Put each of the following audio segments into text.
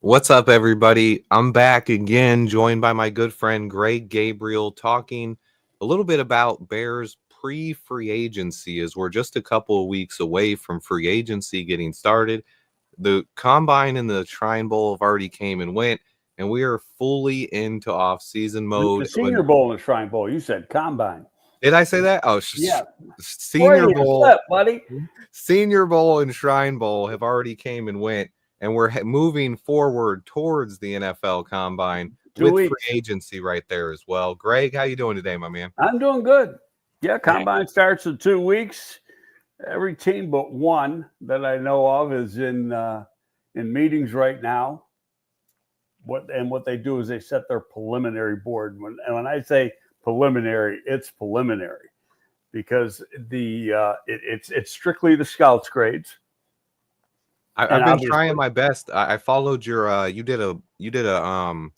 What's up, everybody? I'm back again, joined by my good friend Gabriel, talking a little bit about Bears pre-free agency, as we're just a couple of weeks away from free agency getting started. The Combine and the Shrine Bowl have already came and went, and we are fully into off-season mode. The Senior Bowl and Shrine Bowl. You said Combine. Did I say that? Oh, Yeah. Senior Bowl, slip, buddy. Senior Bowl and Shrine Bowl have already came and went. And we're moving forward towards the NFL Combine with free agency right there as well. Greg, how you doing today, my man? I'm doing good. Yeah, Combine starts in 2 weeks. Every team but one that I know of is in meetings right now. What they do is they set their preliminary board. When I say preliminary, it's preliminary because it's strictly the scouts grades. I've been trying my best. I followed your you did a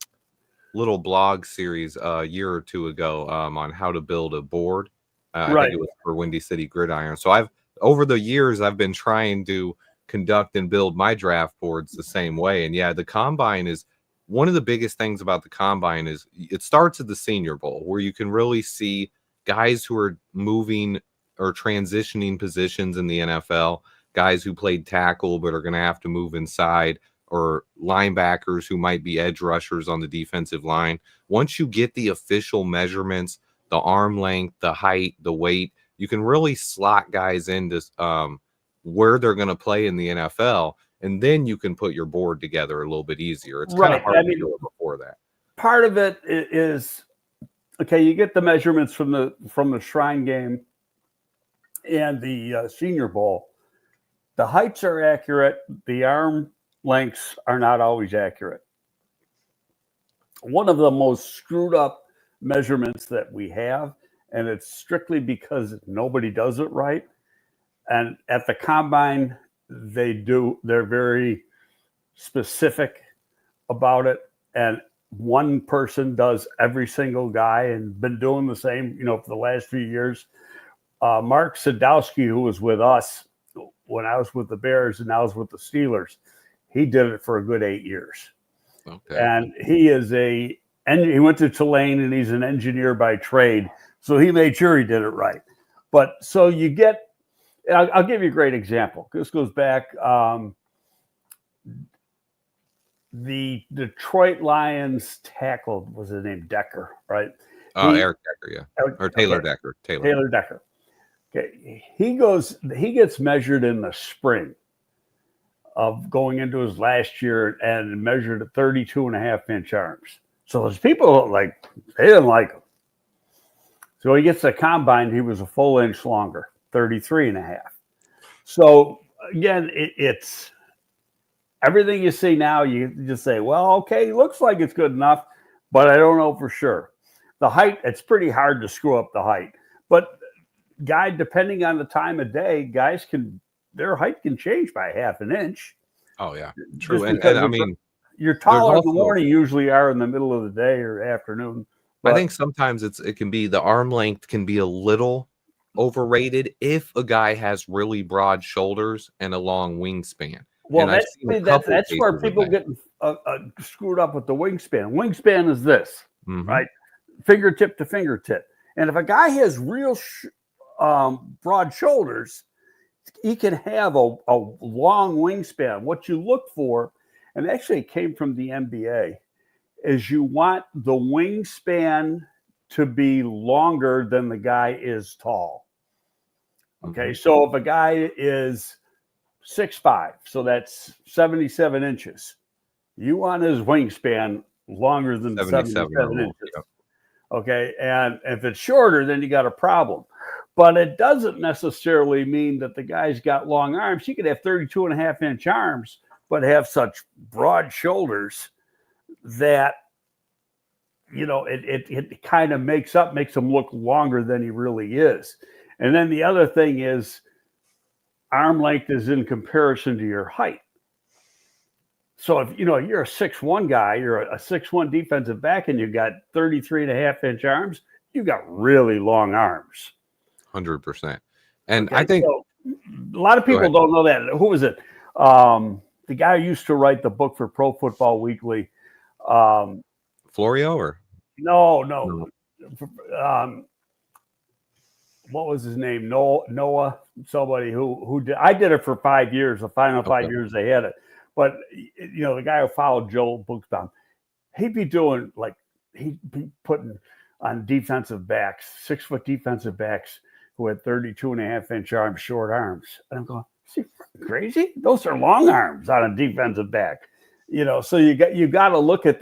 little blog series a year or two ago on how to build a board. I think it was for Windy City Gridiron. So over the years I've been trying to conduct and build my draft boards the same way. And yeah, the Combine is one of the biggest things about the Combine is it starts at the Senior Bowl, where you can really see guys who are moving or transitioning positions in the NFL. Guys who played tackle but are going to have to move inside, or linebackers who might be edge rushers on the defensive line. Once you get the official measurements, the arm length, the height, the weight, you can really slot guys into where they're going to play in the NFL, and then you can put your board together a little bit easier. It's kind of hard to do it before that. Part of it is, okay, you get the measurements from the Shrine game and the Senior Bowl. The heights are accurate. The arm lengths are not always accurate. One of the most screwed up measurements that we have, and it's strictly because nobody does it right. And at the Combine, they're very specific about it. And one person does every single guy and been doing the same, for the last few years. Mark Sadowski, who was with us when I was with the Bears and I was with the Steelers, he did it for a good 8 years. Okay. And he went to Tulane and he's an engineer by trade. So he made sure he did it right. But so you get, I'll give you a great example. This goes back, the Detroit Lions tackle, was his name Decker, right? Eric Decker, yeah. Or Taylor Decker. Taylor Decker. Okay, he gets measured in the spring of going into his last year and measured at 32.5-inch arms. So those people, they didn't like him. So he gets the Combine, he was a full inch longer, 33.5. So again, it's everything you see now, you just say, well, okay, looks like it's good enough, but I don't know for sure. The height, it's pretty hard to screw up the height. But depending on the time of day, their height can change by half an inch. Oh yeah, true. And I mean, you're taller in the morning, usually are in the middle of the day or afternoon. But I think sometimes it can be the arm length can be a little overrated if a guy has really broad shoulders and a long wingspan. Well, that's where people get screwed up with the wingspan. Wingspan is this, right? Fingertip to fingertip. And if a guy has real broad shoulders, he can have a long wingspan. What you look for, and actually it came from the NBA, is you want the wingspan to be longer than the guy is tall. Okay, so if a guy is 6'5", so that's 77 inches, you want his wingspan longer than 77 inches. Yep. Okay, and if it's shorter, then you got a problem. But it doesn't necessarily mean that the guy's got long arms. He could have 32.5-inch arms, but have such broad shoulders that, it kind of makes him look longer than he really is. And then the other thing is arm length is in comparison to your height. So if you're a 6'1" guy, you're a 6'1" defensive back, and you've got 33.5-inch arms, you've got really long arms. 100%. And okay, I think a lot of people don't know that. Who was it? the guy who used to write the book for Pro Football Weekly. Florio or no. What was his name? Noah, somebody who did. I did it for 5 years. The final 5 years they had it. But the guy who followed Joe Buchsbaum, he'd be doing he'd be putting on defensive backs, 6-foot defensive backs who had 32.5-inch arms, short arms. And I'm going, is he crazy? Those are long arms on a defensive back. So you got to look at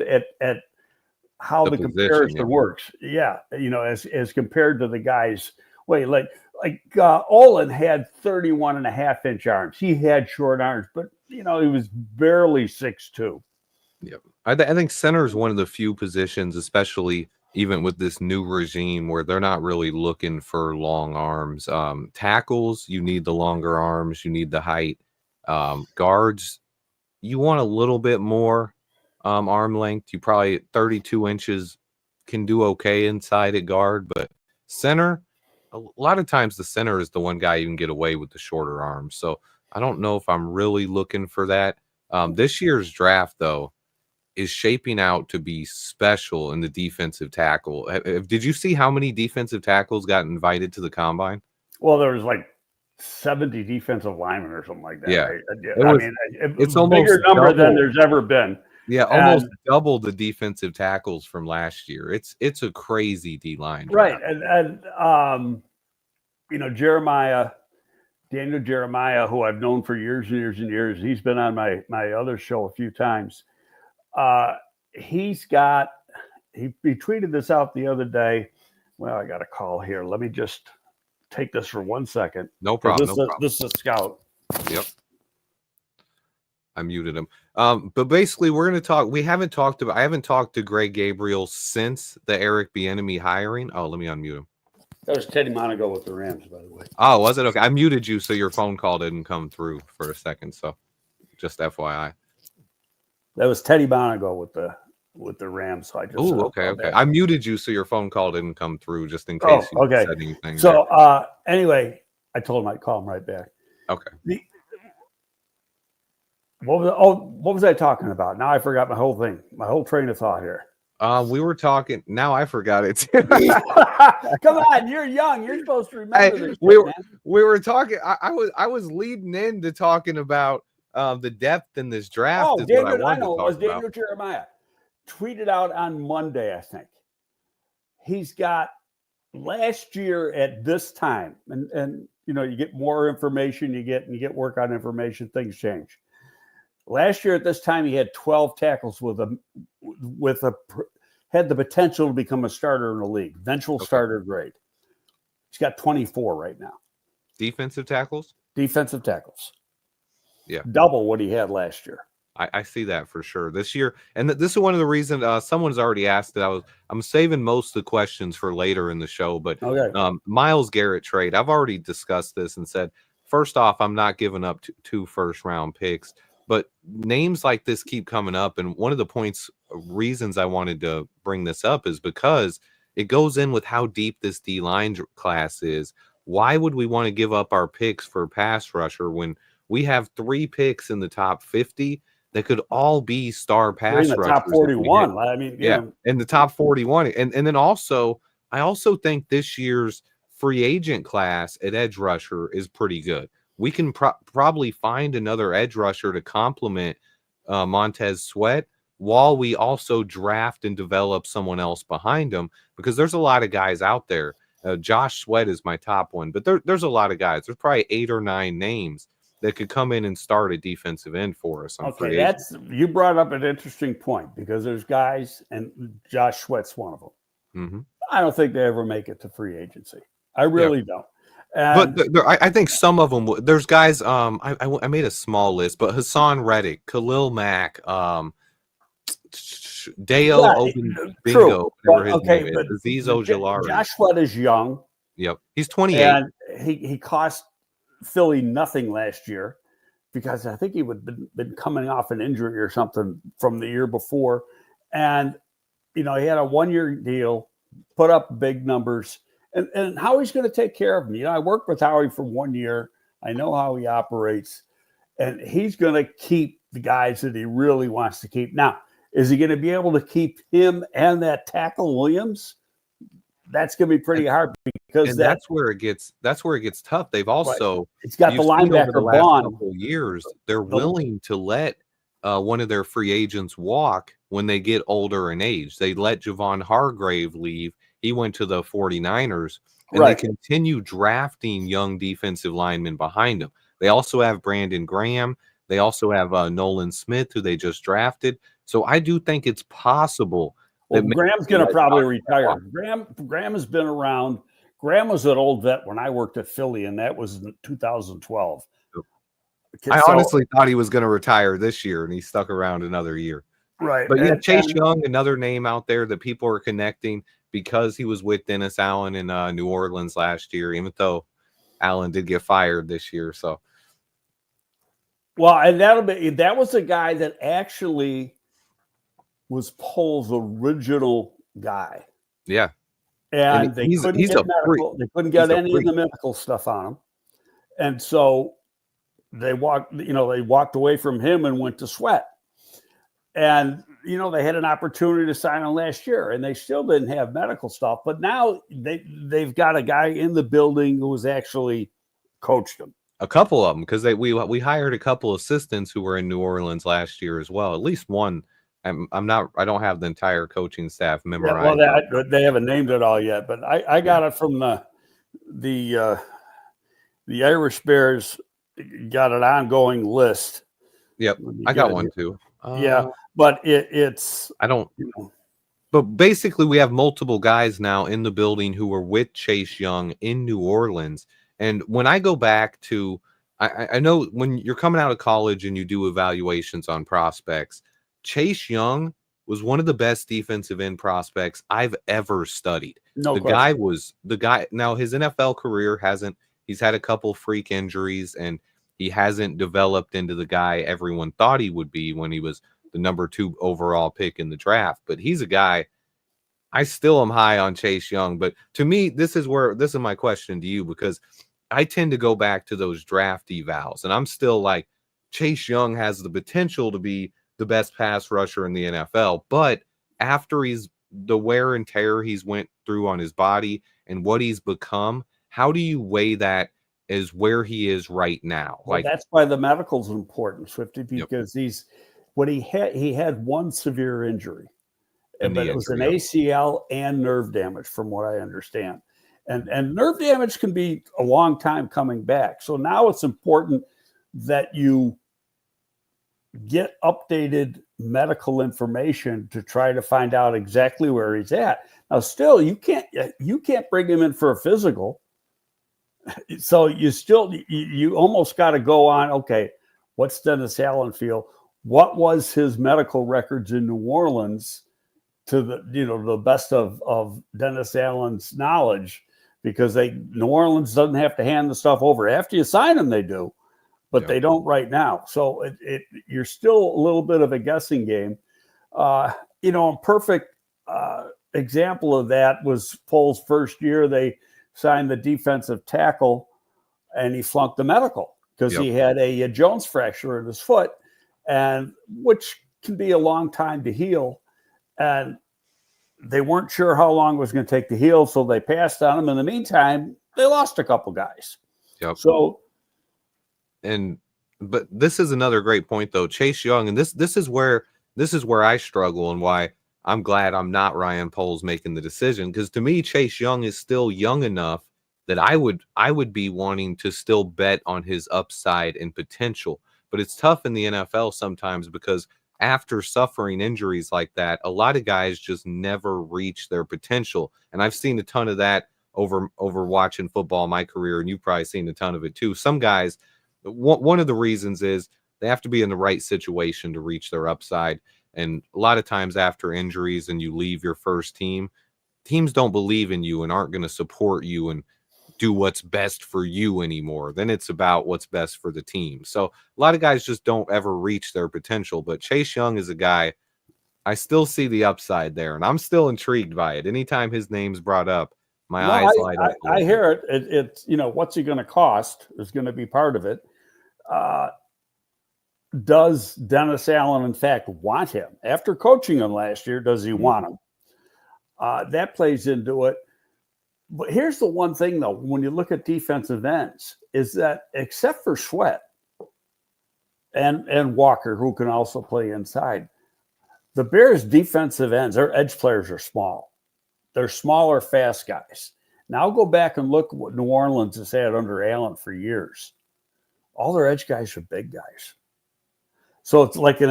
how the comparison works. Yeah, as compared to the guys. Wait, Olin had 31.5-inch arms. He had short arms, but he was barely 6'2". Yeah, I think center is one of the few positions, especially even with this new regime, where they're not really looking for long arms. Tackles, you need the longer arms, you need the height. Guards, you want a little bit more arm length. You probably 32 inches can do okay inside at guard, but center, a lot of times the center is the one guy you can get away with the shorter arms. So I don't know if I'm really looking for that. This year's draft, though, is shaping out to be special in the defensive tackle. Did you see how many defensive tackles got invited to the combine? Well, there was 70 defensive linemen or something like that. Yeah, right? It's a almost bigger number double than there's ever been. Yeah, almost double the defensive tackles from last year. It's a crazy D line, right? And Daniel Jeremiah, who I've known for years and years and years, he's been on my other show a few times. He tweeted this out the other day. Well, I got a call here. Let me just take this for 1 second. No problem. This is a scout. Yep. I muted him. But basically, we're going to talk. I haven't talked to Greg Gabriel since the Eric Bieniemy hiring. Oh, let me unmute him. That was Teddy Monaco with the Rams, by the way. Oh, was it? Okay. I muted you so your phone call didn't come through for a second. So just FYI. That was Teddy Monaco with the Rams. So I just. Oh, okay. I muted you so your phone call didn't come through just in case you said anything. So anyway, I told him I'd call him right back. Okay. What was I talking about? Now I forgot my whole train of thought here. We were talking. Now I forgot it. Come on, you're young. You're supposed to remember this. We were talking. I was leading into talking about the depth in this draft. Oh, David, I know it was Daniel Jeremiah. Tweeted out on Monday, I think. He's got last year at this time, and you get more information, you get work on information, things change. Last year at this time, he had 12 tackles had the potential to become a starter in the league, eventual starter grade. He's got 24 right now. Defensive tackles? Defensive tackles. Yeah. Double what he had last year. I see that for sure this year. And this is one of the reasons someone's already asked that I'm saving most of the questions for later in the show, but Myles Garrett trade, I've already discussed this and said, first off, I'm not giving up 2 first-round picks. But names like this keep coming up. And one of the reasons I wanted to bring this up is because it goes in with how deep this D-line class is. Why would we want to give up our picks for pass rusher when we have 3 picks in the top 50 that could all be star pass rushers? Top 41. I mean, in the top 41. And then also, I also think this year's free agent class at edge rusher is pretty good. We can probably find another edge rusher to complement Montez Sweat while we also draft and develop someone else behind him, because there's a lot of guys out there. Josh Sweat is my top one, but there's a lot of guys. There's probably 8 or 9 names that could come in and start a defensive end for us. You brought up an interesting point, because there's guys, and Josh Sweat's one of them. Mm-hmm. I don't think they ever make it to free agency. I really don't. But I think some of them. There's guys. I made a small list, but Hassan Reddick, Khalil Mack, Deo Bingo, whatever his name is, Azeez Ojulari. Josh Sweat is young. Yep, he's 28, and he cost Philly nothing last year, because I think he would have been coming off an injury or something from the year before, and he had a 1-year deal, put up big numbers. And Howie's going to take care of him. I worked with Howie for 1 year. I know how he operates. And he's going to keep the guys that he really wants to keep. Now, is he going to be able to keep him and that tackle Williams? That's going to be pretty hard because that's where it gets tough. They've also it's got the linebacker over the last Bond. couple of years, they're willing to let one of their free agents walk when they get older in age. They let Javon Hargrave leave. He went to the 49ers, and they continue drafting young defensive linemen behind him. They also have Brandon Graham. They also have Nolan Smith, who they just drafted. So I do think it's possible. Well, Graham's going to probably retire. Graham has been around. Graham was an old vet when I worked at Philly, and that was in 2012. I honestly thought he was going to retire this year, and he stuck around another year. Right. But yeah, Chase Young, another name out there that people are connecting because he was with Dennis Allen in New Orleans last year, even though Allen did get fired this year. So, well, and that was a guy that actually was Pohl's original guy. Yeah. And they couldn't get any of the medical stuff on him. And so they walked away from him and went to Sweat. And, they had an opportunity to sign him last year, and they still didn't have medical stuff. But now they've got a guy in the building who has actually coached them. A couple of them, because we hired a couple assistants who were in New Orleans last year as well. At least one. I don't have the entire coaching staff memorized. Yeah, well, they haven't named it all yet, but I got it from the Irish Bears got an ongoing list. Yep, I got one too. Yeah, but it's I don't. But basically, we have multiple guys now in the building who were with Chase Young in New Orleans. And when I go back to, I know when you're coming out of college and you do evaluations on prospects, Chase Young was one of the best defensive end prospects I've ever studied. No question. Guy was the guy. Now his NFL career he's had a couple freak injuries, and he hasn't developed into the guy everyone thought he would be when he was the number 2 overall pick in the draft. But he's a guy, I still am high on Chase Young. But to me, this is my question to you, because I tend to go back to those draft evals, and I'm still like, Chase Young has the potential to be the best pass rusher in the NFL. But after the wear and tear he's went through on his body and what he's become, how do you weigh that as where he is right now? Well, that's why the medical's important, Swifty, because he had one severe injury, but it was an ACL and nerve damage, from what I understand. And nerve damage can be a long time coming back. So now it's important that you get updated medical information to try to find out exactly where he's at. Now, still, you can't bring him in for a physical. So you almost got to go on, okay, what's Dennis Allen feel? What was his medical records in New Orleans to the best of Dennis Allen's knowledge? Because New Orleans doesn't have to hand the stuff over. After you sign them, they do, but they don't right now. So you're still a little bit of a guessing game. A perfect example of that was Pohl's first year. They signed the defensive tackle, and he flunked the medical because he had a Jones fracture in his foot, and which can be a long time to heal. And they weren't sure how long it was going to take to heal, so they passed on him. In the meantime, they lost a couple guys. Yep. So, but this is another great point, though. Chase Young, and this is where I struggle, and why I'm glad I'm not Ryan Poles making the decision, because to me, Chase Young is still young enough that I would be wanting to still bet on his upside and potential. But it's tough in the NFL sometimes, because after suffering injuries like that, a lot of guys just never reach their potential. And I've seen a ton of that over watching football in my career, and you've probably seen a ton of it too. Some guys, one of the reasons is they have to be in the right situation to reach their upside. And a lot of times after injuries and you leave your first team, teams don't believe in you and aren't going to support you and do what's best for you anymore. Then it's about what's best for the team. So a lot of guys just don't ever reach their potential. But Chase Young is a guy, I still see the upside there, and I'm still intrigued by it. Anytime his name's brought up, my eyes light up. I hear it. It's what's he going to cost is going to be part of it. does Dennis Allen, in fact, want him? After coaching him last year, does he want him? That plays into it. But here's the one thing, though, when you look at defensive ends, is that except for Sweat and Walker, who can also play inside, the Bears' defensive ends, their edge players are small. They're smaller, fast guys. Now go back and look at what New Orleans has had under Allen for years. All their edge guys are big guys. So it's like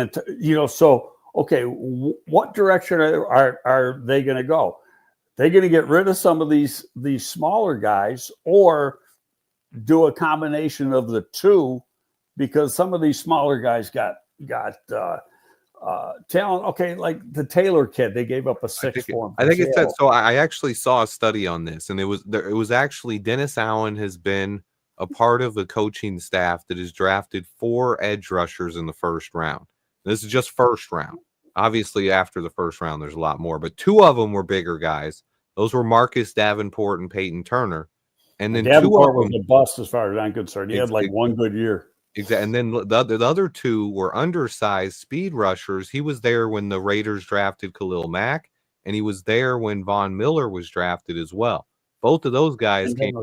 okay, what direction are they going to go? They're going to get rid of some of these smaller guys, or do a combination of the two, because some of these smaller guys got talent. Okay, like the Taylor kid, they gave up a 6 for him. I think it said so. I actually saw a study on this, and it was actually Dennis Allen has been a part of a coaching staff that has drafted 4 edge rushers in the first round. This is just first round. Obviously, after the first round, there's a lot more, but 2 of them were bigger guys. Those were Marcus Davenport and Peyton Turner. And then Davenport was a bust as far as I'm concerned. He had like one good year. Exactly. And then the other 2 were undersized speed rushers. He was there when the Raiders drafted Khalil Mack, and he was there when Von Miller was drafted as well. Both of those guys came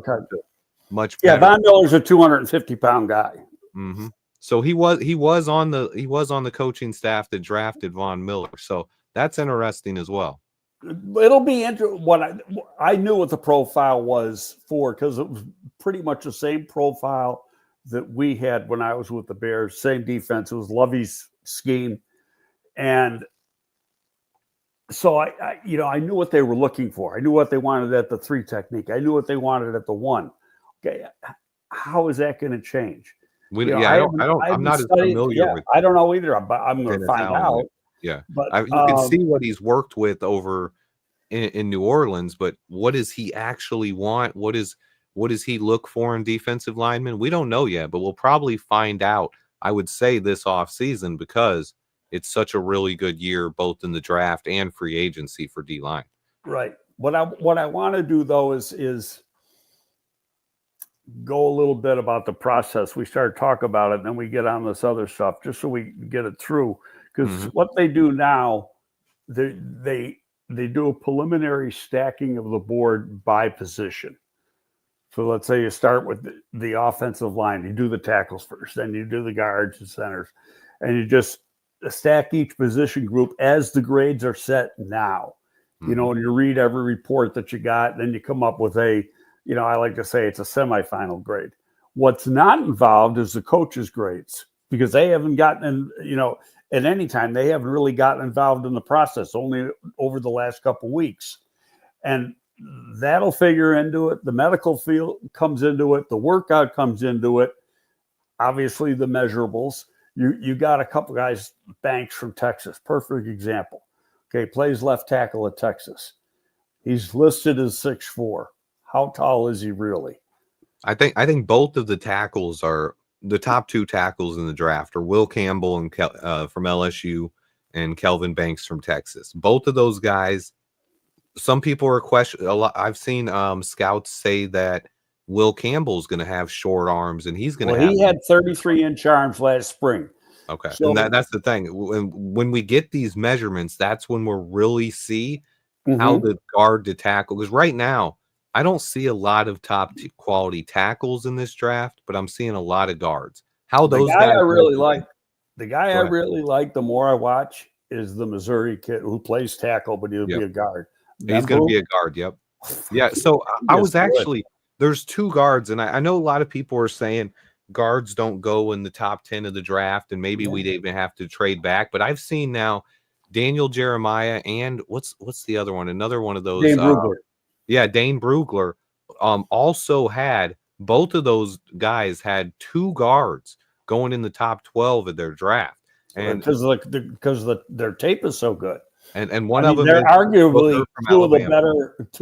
much better. Yeah, Von Miller's a 250-pound guy. Mm-hmm. So he was on the coaching staff that drafted Von Miller. So that's interesting as well. It'll be interesting. What I knew what the profile was for, because it was pretty much the same profile that we had when I was with the Bears. Same defense. It was Lovey's scheme, and so I knew what they were looking for. I knew what they wanted at the 3 technique. I knew what they wanted at the 1. Okay, how is that going to change? I'm not as familiar with. I don't know either, but I'm going to find out. Yeah, but you can see what he's worked with over in New Orleans, but what does he actually want? What does he look for in defensive linemen? We don't know yet, but we'll probably find out, I would say, this offseason, because it's such a really good year, both in the draft and free agency for D-line. Right. What I want to do, though, is go a little bit about the process. We start to talk about it, and then we get on this other stuff, just so we get it through. Because what they do now, they do a preliminary stacking of the board by position. So let's say you start with the offensive line. You do the tackles first, then you do the guards and centers, and you just stack each position group as the grades are set now. And you read every report that you got, then you come up with I like to say it's a semifinal grade. What's not involved is the coaches' grades, because they haven't gotten at any time, they haven't really gotten involved in the process, only over the last couple of weeks. And that'll figure into it. The medical field comes into it. The workout comes into it. Obviously, the measurables. You got a couple guys, Banks from Texas, perfect example. Okay, plays left tackle at Texas. He's listed as 6'4". How tall is he really? I think both of the tackles are the top 2 tackles in the draft are Will Campbell and from LSU and Kelvin Banks from Texas. Both of those guys. Some people are questioning a lot. I've seen scouts say that Will Campbell's going to have short arms, and he's going to have. He had 33-inch arms last spring. Okay, so, and that's the thing. When we get these measurements, that's when we'll really see how the guard to tackle. Because right now, I don't see a lot of top quality tackles in this draft, but I'm seeing a lot of guards. How those guys I really like. The guy I really like, the more I watch, is the Missouri kid who plays tackle, but he'll be a guard. He's going to be a guard. Yep. Yeah. So I was actually, there's 2 guards, and I know a lot of people are saying guards don't go in the top 10 of the draft, and maybe we'd even have to trade back. But I've seen now Daniel Jeremiah and what's the other one? Another one of those. Dane Brugler. Dane Brugler also had, both of those guys had 2 guards going in the top 12 of their draft. And because their tape is so good. And one of them, they're arguably two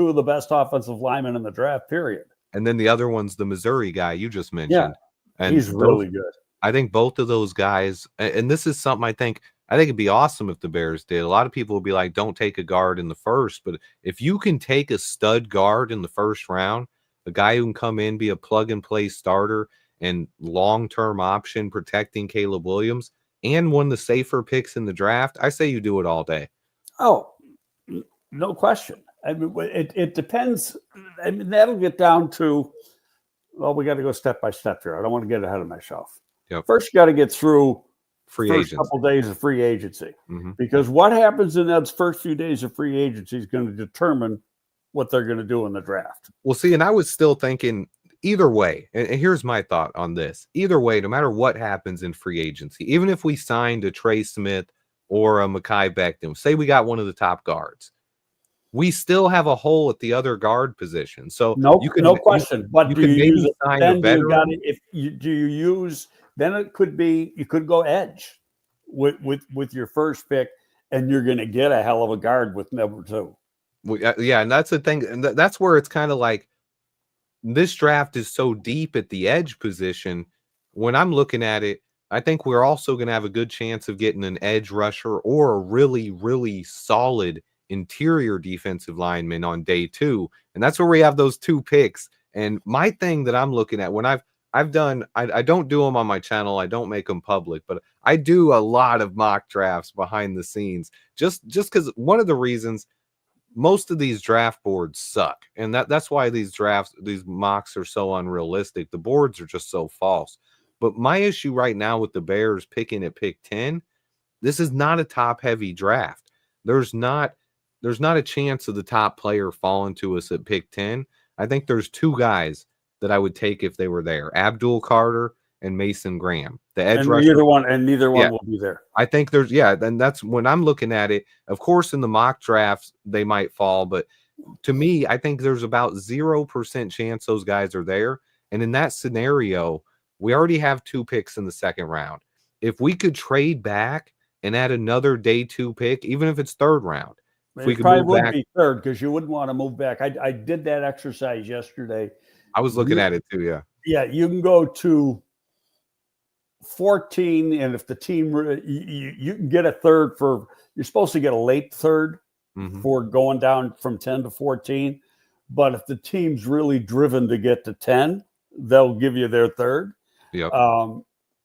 of the best offensive linemen in the draft, period. And then the other one's the Missouri guy you just mentioned. Yeah, and he's really good. I think both of those guys, and this is something I think it'd be awesome if the Bears did. A lot of people would be like, don't take a guard in the first, but if you can take a stud guard in the first round, a guy who can come in, be a plug and play starter and long-term option protecting Caleb Williams, and one of the safer picks in the draft, I say you do it all day. Oh, no question. I mean, it depends. I mean, that'll get down to, well, we got to go step by step here. I don't want to get ahead of myself. Yep. First, you got to get through free first agency. Couple days of free agency, because what happens in those first few days of free agency is going to determine what they're going to do in the draft. Well, see, and I was still thinking either way, and here's my thought on this. Either way, no matter what happens in free agency, even if we signed a Trey Smith or a Mekhi Becton, say we got one of the top guards, we still have a hole at the other guard position. So no question. But do you use sign a veteran? Do you use, then it could be, you could go edge with your first pick, and you're going to get a hell of a guard with number 2. Yeah, and that's the thing. And that's where it's kind of like this draft is so deep at the edge position. When I'm looking at it, I think we're also going to have a good chance of getting an edge rusher or a really, really solid interior defensive lineman on day 2. And that's where we have those 2 picks. And my thing that I'm looking at when I've done, I don't do them on my channel. I don't make them public, but I do a lot of mock drafts behind the scenes just because one of the reasons most of these draft boards suck. And that's why these mocks are so unrealistic. The boards are just so false. But my issue right now with the Bears picking at pick 10, this is not a top heavy draft. There's not a chance of the top player falling to us at pick 10. I think there's 2 guys that I would take if they were there: Abdul Carter and Mason Graham. The edge rusher. Neither one will be there. I think then that's when I'm looking at it. Of course, in the mock drafts, they might fall, but to me, I think there's about 0% chance those guys are there. And in that scenario, we already have 2 picks in the second round. If we could trade back and add another day 2 pick, even if it's third round, if we could probably move would back, be third, because you wouldn't want to move back. I did that exercise yesterday. I was looking at it too. Yeah. Yeah. You can go to 14, and if the team, you can get a third you're supposed to get a late third for going down from 10 to 14. But if the team's really driven to get to 10, they'll give you their third. Yep.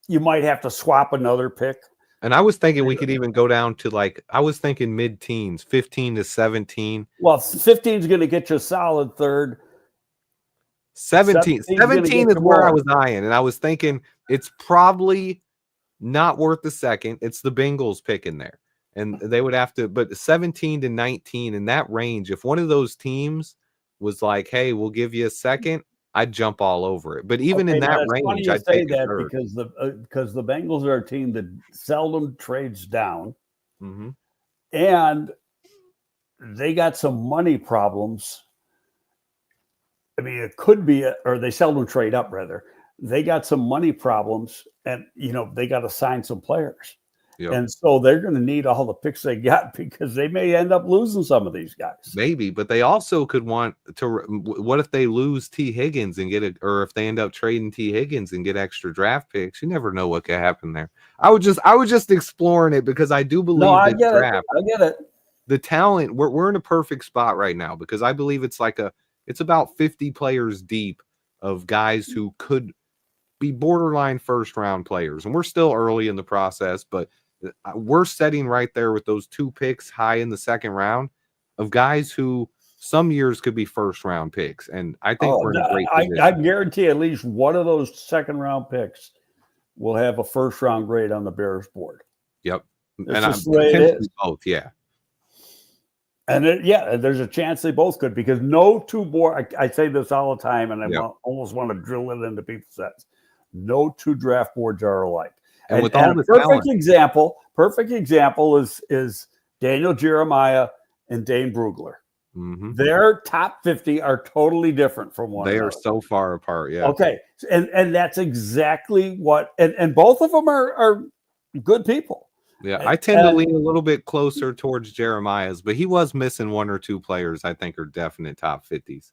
You might have to swap another pick. And I was thinking we could even go down to I was thinking mid-teens, 15 to 17. Well, 15 is going to get you a solid third. 17 is where I was eyeing, and I was thinking it's probably not worth the second. It's the Bengals picking there, and they would have to. But 17 to 19 in that range, if one of those teams was like, "Hey, we'll give you a second," I'd jump all over it. But even in that range, I'd say that because the Bengals are a team that seldom trades down, and they got some money problems. I mean, it could be, or they seldom trade up, rather. They got some money problems, and, they got to sign some players. Yep. And so they're going to need all the picks they got, because they may end up losing some of these guys. Maybe, but they also could want to, what if they lose T. Higgins and or if they end up trading T. Higgins and get extra draft picks? You never know what could happen there. I was just exploring it because I do believe I get it. The talent, we're in a perfect spot right now, because I believe it's about 50 players deep of guys who could be borderline first round players. And we're still early in the process, but we're sitting right there with those 2 picks high in the second round of guys who some years could be first round picks. And I think we're in a great position. I guarantee at least one of those second round picks will have a first round grade on the Bears board. Yep. And I'm potentially both. Yeah. And there's a chance they both could, because no 2 board. I say this all the time, and almost want to drill it into people's heads. No 2 draft boards are alike. And with all the perfect example is Daniel Jeremiah and Dane Brugler. Their top 50 are totally different from one another. They are so far apart. Yeah. Okay. And that's exactly what, and both of them are good people. Yeah, I tend to lean a little bit closer towards Jeremiah's, but he was missing 1 or 2 players I think are definite top 50s.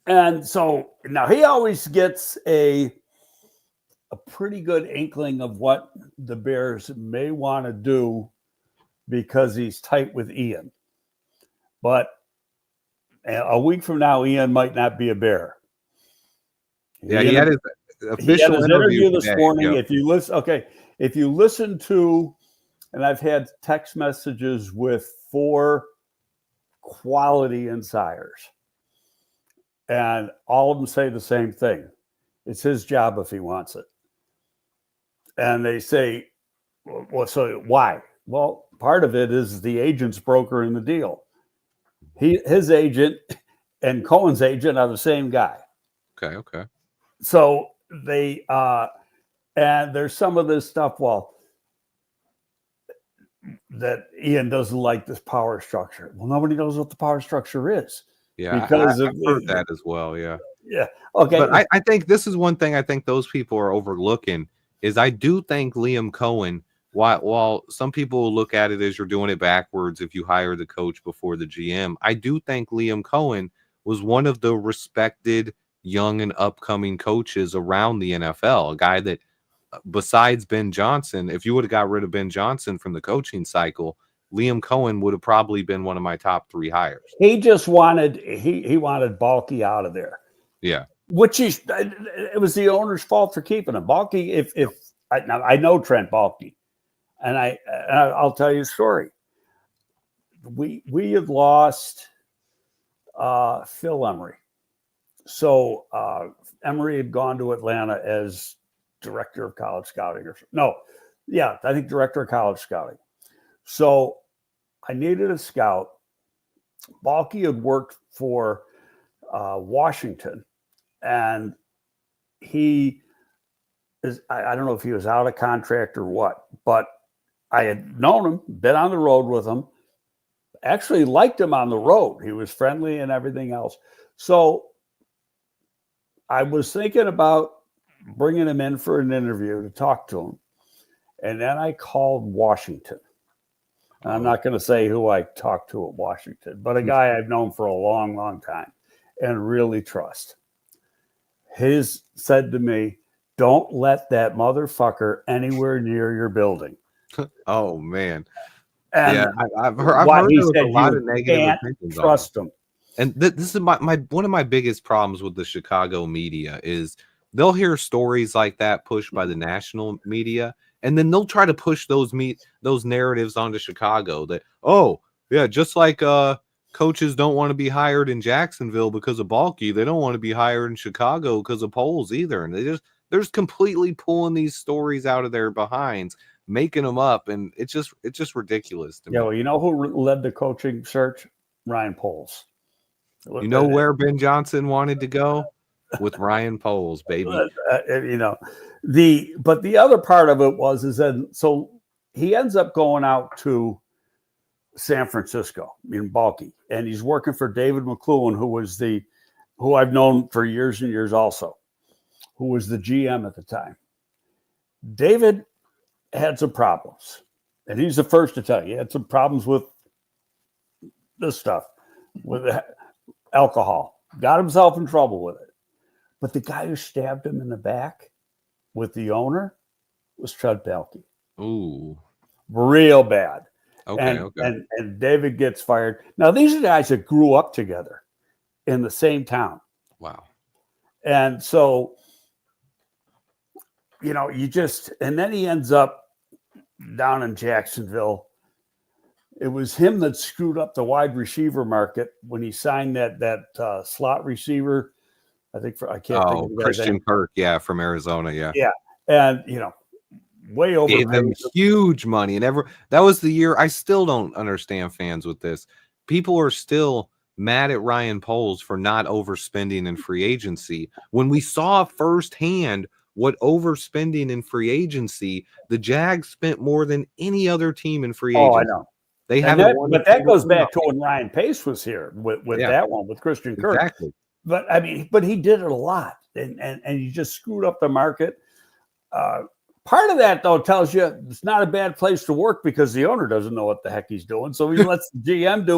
And so now he always gets a pretty good inkling of what the Bears may want to do, because he's tight with Ian. But a week from now, Ian might not be a Bear. Yeah, he had his official interview this today. morning. Yep. If you listen, if you listen to, and I've had text messages with 4 quality insiders, and all of them say the same thing. It's his job if he wants it. And they say, well, so why? Well, part of it is the agent's brokering the deal. His agent and Cohen's agent are the same guy. Okay. So they, and there's some of this stuff, that Ian doesn't like this power structure. Well, nobody knows what the power structure is. Yeah, because I've heard that as well. Yeah. Okay. But I think this is one thing I think those people are overlooking is I do think Liam Cohen, while some people will look at it as you're doing it backwards if you hire the coach before the GM, I do think Liam Cohen was one of the respected young and upcoming coaches around the NFL, a guy that besides Ben Johnson, if you would have got rid of Ben Johnson from the coaching cycle, Liam Cohen would have probably been one of my top 3 hires. He just wanted he wanted Balky out of there. Yeah. Which it was the owner's fault for keeping him. Balky, I know Trent Balky, and I'll tell you a story. We had lost Phil Emery. So Emery had gone to Atlanta as director of college scouting I think director of college scouting. So I needed a scout. Balky had worked for Washington, and he is, I don't know if he was out of contract or what, but I had known him, been on the road with him, actually liked him on the road. He was friendly and everything else. So I was thinking about bringing him in for an interview to talk to him. And then I called Washington. I'm not going to say who I talked to at Washington, but a guy I've known for a long, long time and really trust. His said to me, don't let that motherfucker anywhere near your building. Oh, man. And yeah, I've heard a lot of negative opinions. Trust him. And this is my one of my biggest problems with the Chicago media is they'll hear stories like that pushed by the national media, and then they'll try to push those narratives onto Chicago that, oh, yeah, just like coaches don't want to be hired in Jacksonville because of Balky, they don't want to be hired in Chicago because of polls either. And they're just completely pulling these stories out of their behinds, making them up, and it's just ridiculous to me. Well, you know who led the coaching search? Ryan Poles. You know where Ben Johnson wanted to go? With Ryan Poles, baby. But the other part of it is that so he ends up going out to San Francisco in Balky, and he's working for David McLuhan, who I've known for years and years also, who was the GM at the time. David had some problems, and he's the first to tell you he had some problems with this stuff, with alcohol, got himself in trouble with it. But the guy who stabbed him in the back with the owner was Trent Balky. Ooh. Real bad. Okay. And David gets fired. Now, these are guys that grew up together in the same town. Wow. And so, and then he ends up down in Jacksonville. It was him that screwed up the wide receiver market when he signed that slot receiver. I can't think of the Christian Kirk, from Arizona, yeah, and way over. Gave them huge money, and that was the year. I still don't understand fans with this. People are still mad at Ryan Poles for not overspending in free agency when we saw firsthand what overspending in free agency. The Jags spent more than any other team in free agency. I know. They haven't won. But that goes back to when Ryan Pace was here with that one with Christian Kirk. Exactly. But he did it a lot, and he just screwed up the market. Part of that, though, tells you it's not a bad place to work because the owner doesn't know what the heck he's doing, so he lets the GM do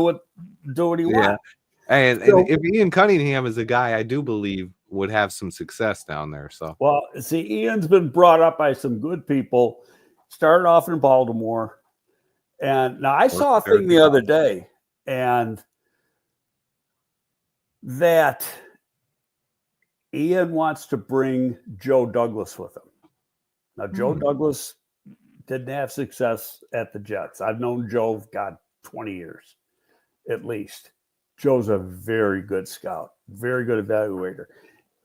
what he wants. And if Ian Cunningham is a guy I do believe would have some success down there. So see, Ian's been brought up by some good people. Started off in Baltimore, and now I saw a thing the other day, and that Ian wants to bring Joe Douglas with him. Now, Joe Douglas didn't have success at the Jets. I've known Joe, God, 20 years at least. Joe's a very good scout, very good evaluator.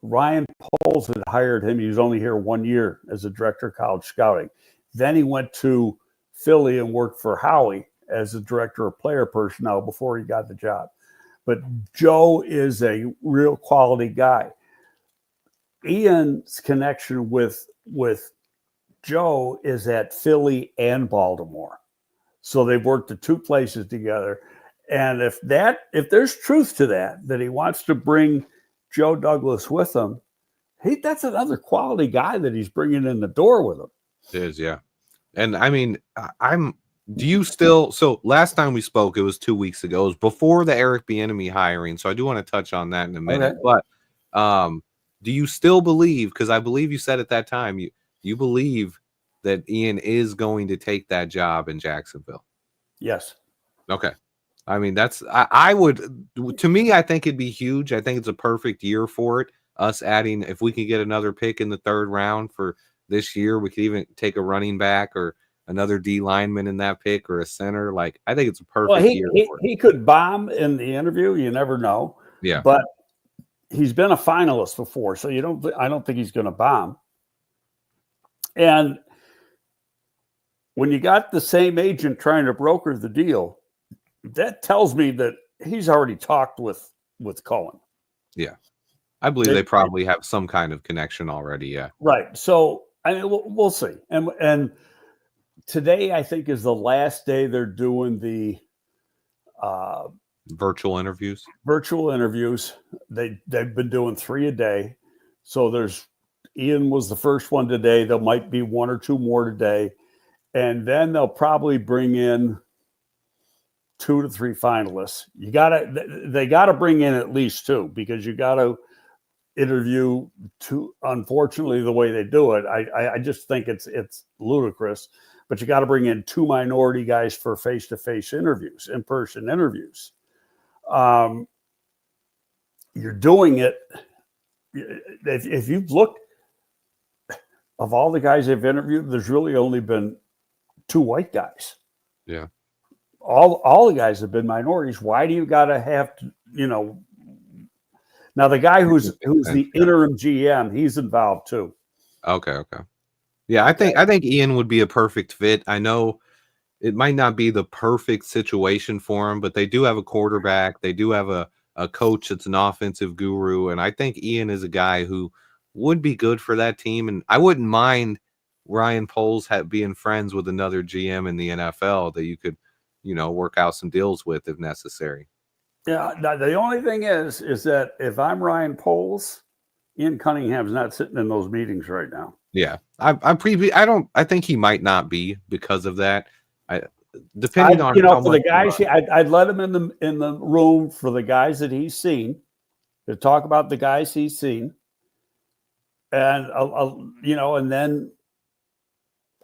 Ryan Poles had hired him. He was only here 1 year as a director of college scouting. Then he went to Philly and worked for Howie as a director of player personnel before he got the job. But Joe is a real quality guy. Ian's connection with Joe is at Philly and Baltimore. So they've worked at two places together. And if there's truth to that he wants to bring Joe Douglas with him, that's another quality guy that he's bringing in the door with him. It is, yeah. And I mean, do you still, so last time we spoke, it was 2 weeks ago. It was before the Eric Bieniemy hiring. So I do want to touch on that in a minute. Okay. But do you still believe, because I believe you said at that time, you believe that Ian is going to take that job in Jacksonville? Yes. Okay. I mean, I would, to me, I think it'd be huge. I think it's a perfect year for it. Us adding, if we could get another pick in the third round for this year, we could even take a running back or another D lineman in that pick or a center. Like, I think it's a perfect year for it. He could bomb in the interview. You never know. Yeah. But he's been a finalist before, so I don't think he's going to bomb. And when you got the same agent trying to broker the deal, that tells me that he's already talked with Cohen. Yeah. I believe they probably have some kind of connection already. Yeah. Right. So, I mean, we'll see. And today, I think, is the last day they're doing the virtual interviews. They've been doing 3 a day. So Ian was the first one today. There might be 1 or 2 more today. And then they'll probably bring in 2 to 3 finalists. They gotta bring in at least 2, because you gotta interview 2. Unfortunately, the way they do it, I just think it's ludicrous. But you got to bring in 2 minority guys for face-to-face interviews, in-person interviews. You're doing it. If you've looked, of all the guys they've interviewed, there's really only been 2 white guys. Yeah. All the guys have been minorities. Why do you got to have to, Now the guy who's the interim GM, he's involved too. Okay. Yeah, I think Ian would be a perfect fit. I know it might not be the perfect situation for him, but they do have a quarterback. They do have a coach that's an offensive guru, and I think Ian is a guy who would be good for that team. And I wouldn't mind Ryan Poles being friends with another GM in the NFL that you could, work out some deals with if necessary. Yeah, the only thing is that if I'm Ryan Poles, Ian Cunningham's not sitting in those meetings right now. Yeah, I think he might not be because of that. Depending on for the guys, I'd let him in the room for the guys that he's seen, to talk about the guys he's seen, and and then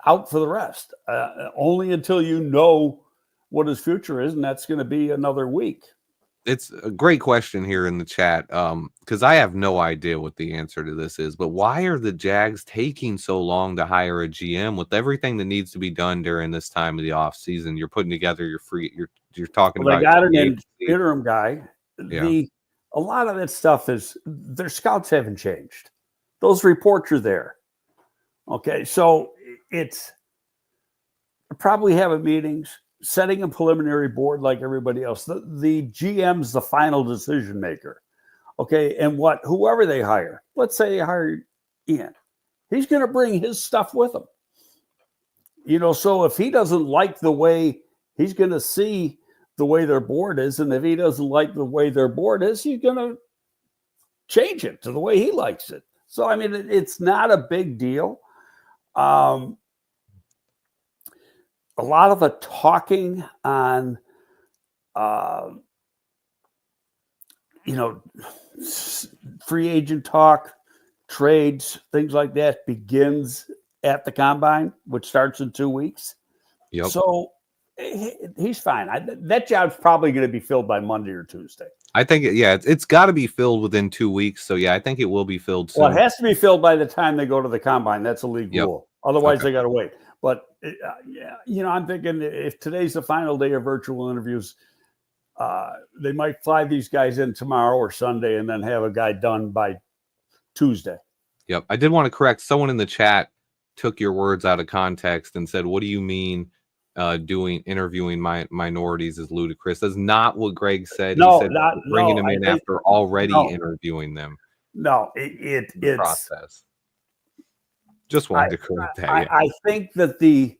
out for the rest. Only until you know what his future is, and that's going to be another week. It's a great question here in the chat, because I have no idea what the answer to this is. But why are the Jags taking so long to hire a GM with everything that needs to be done during this time of the offseason? You're putting together you're talking about. They got an interim guy. Yeah. A lot of that stuff is their scouts haven't changed. Those reports are there. Okay, so it's probably having meetings, setting a preliminary board like everybody else. The GM's the final decision maker. Okay, and whoever they hire, let's say they hire Ian, he's going to bring his stuff with him. So if he doesn't like the way, he's going to see the way their board is, and if he doesn't like the way their board is, he's going to change it to the way he likes it. So, I mean, it's not a big deal. A lot of the talking on, free agent talk, trades, things like that begins at the combine, which starts in 2 weeks. Yep. So he's fine. That job's probably going to be filled by Monday or Tuesday. I think, it's got to be filled within 2 weeks. So, I think it will be filled soon. Well, it has to be filled by the time they go to the combine. That's a league rule. Otherwise, they got to wait. But yeah, I'm thinking if today's the final day of virtual interviews, they might fly these guys in tomorrow or Sunday and then have a guy done by Tuesday. Yep. I did want to correct someone in the chat took your words out of context and said, what do you mean interviewing minorities is ludicrous? That's not what Greg said. No, he said bringing them in after already interviewing them. No, it's process. Just wanted to correct that. I think that the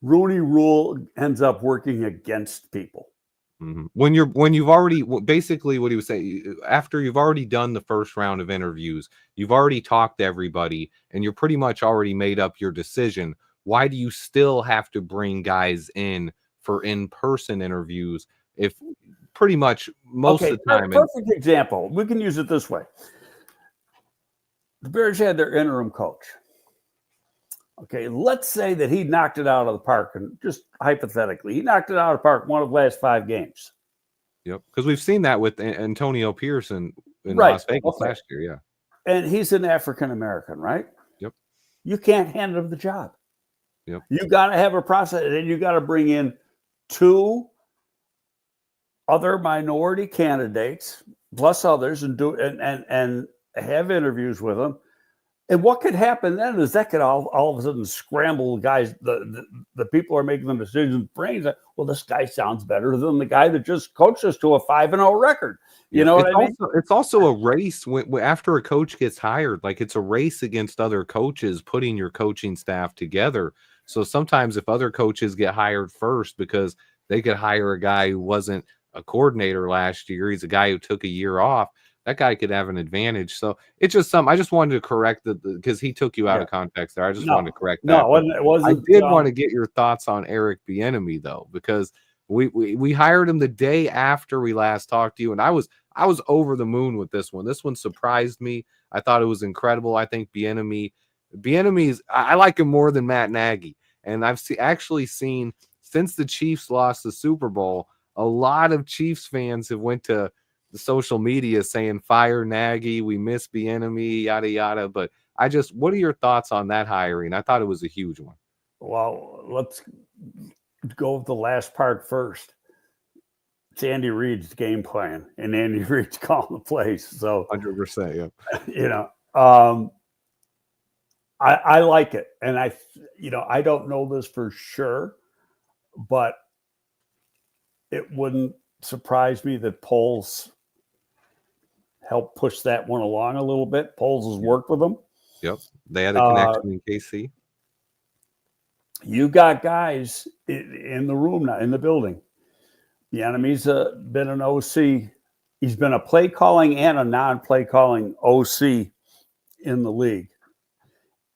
Rooney rule ends up working against people. Mm-hmm. When you've already, basically what he was saying, after you've already done the first round of interviews, you've already talked to everybody, and you're pretty much already made up your decision. Why do you still have to bring guys in for in-person interviews if pretty much most of the time? Perfect example. We can use it this way. The Bears had their interim coach. Okay, let's say that he knocked it out of the park, and just hypothetically, he knocked it out of the park one of the last 5 games. Yep, because we've seen that with Antonio Pearson in Las Vegas last year, yeah. And he's an African-American, right? Yep. You can't hand him the job. Yep. You got to have a process, and you got to bring in 2 other minority candidates plus others and have interviews with them. And what could happen then is that could all of a sudden scramble the guys, the people who are making the decisions, brains. Well, this guy sounds better than the guy that just coached us to a 5-0 record. You know what I mean? It's also a race after a coach gets hired. Like, it's a race against other coaches putting your coaching staff together. So sometimes if other coaches get hired first because they could hire a guy who wasn't a coordinator last year, he's a guy who took a year off, that guy could have an advantage. So it's just something I just wanted to correct because he took you out of context there. I just wanted to correct that. No, it wasn't. I did want to get your thoughts on Eric Bieniemy though, because we hired him the day after we last talked to you, and I was over the moon with this one. This one surprised me. I thought it was incredible. I think Bieniemy's I like him more than Matt Nagy, and I've actually seen since the Chiefs lost the Super Bowl, a lot of Chiefs fans have went to the social media saying fire Nagy, we miss Bieniemy, yada yada. But what are your thoughts on that hiring? I thought it was a huge one. Well, let's go with the last part first. It's Andy Reid's game plan, and Andy Reid's calling the plays. So 100%, yeah. You know, I like it, and I don't know this for sure, but it wouldn't surprise me that Poles helped push that one along a little bit. Poles has worked with them. Yep. They had a connection in KC. You got guys in the room now, in the building. Bieniemy's been an OC. He's been a play calling and a non-play calling OC in the league.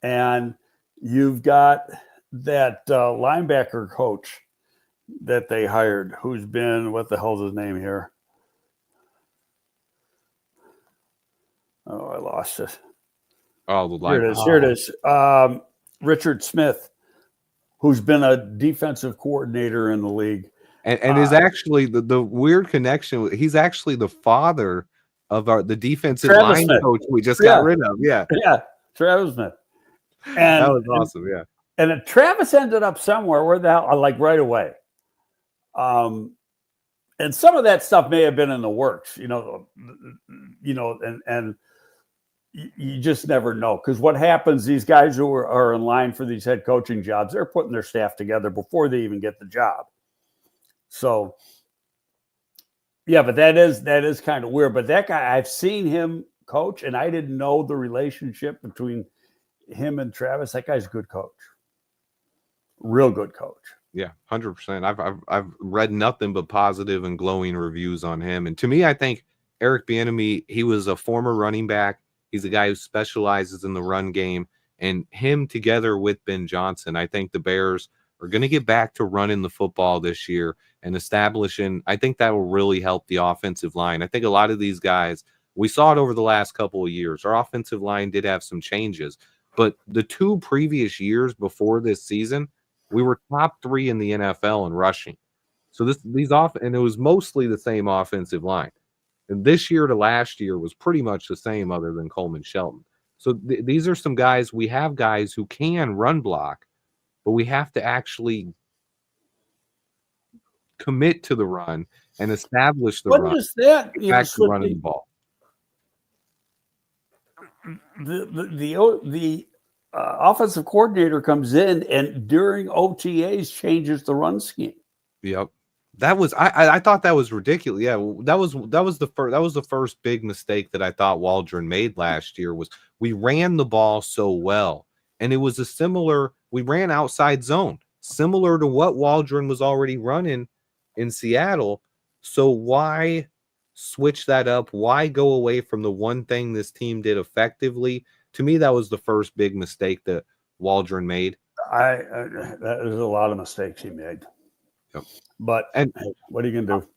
And you've got that linebacker coach that they hired, who's been, what the hell's his name here? Oh, I lost it. Oh, the linebacker. Here it is. Richard Smith, who's been a defensive coordinator in the league. And is actually the weird connection. He's actually the father of the defensive line Smith. Coach we just got rid of. Yeah. Yeah, Travis Smith. And that was awesome, yeah. And Travis ended up somewhere, where the hell, like right away. And some of that stuff may have been in the works, and you just never know. Because what happens, these guys who are in line for these head coaching jobs, they're putting their staff together before they even get the job. So, yeah, but that is kind of weird. But that guy, I've seen him coach, and I didn't know the relationship between him and Travis. That guy's a good coach. Real good coach. Yeah, 100%. I've read nothing but positive and glowing reviews on him. And to me, I think Eric Bieniemy, he was a former running back. He's a guy who specializes in the run game. And him together with Ben Johnson, I think the Bears are going to get back to running the football this year and establishing. I think that will really help the offensive line. I think a lot of these guys, we saw it over the last couple of years. Our offensive line did have some changes. But the 2 previous years before this season, we were top 3 in the NFL in rushing. So and it was mostly the same offensive line. And this year to last year was pretty much the same other than Coleman Shelton. So these are some guys, we have guys who can run block, but we have to actually commit to the run and establish the run. Is that? Back to running the ball. The offensive coordinator comes in and during OTAs changes the run scheme. Yep. That was I thought that was ridiculous. Yeah, that was the first big mistake that I thought Waldron made last year was we ran the ball so well. And it was we ran outside zone, similar to what Waldron was already running in Seattle. So why switch that up? Why go away from the one thing this team did effectively? To me, that was the first big mistake that Waldron made. There's a lot of mistakes he made. Yep. But what are you gonna do?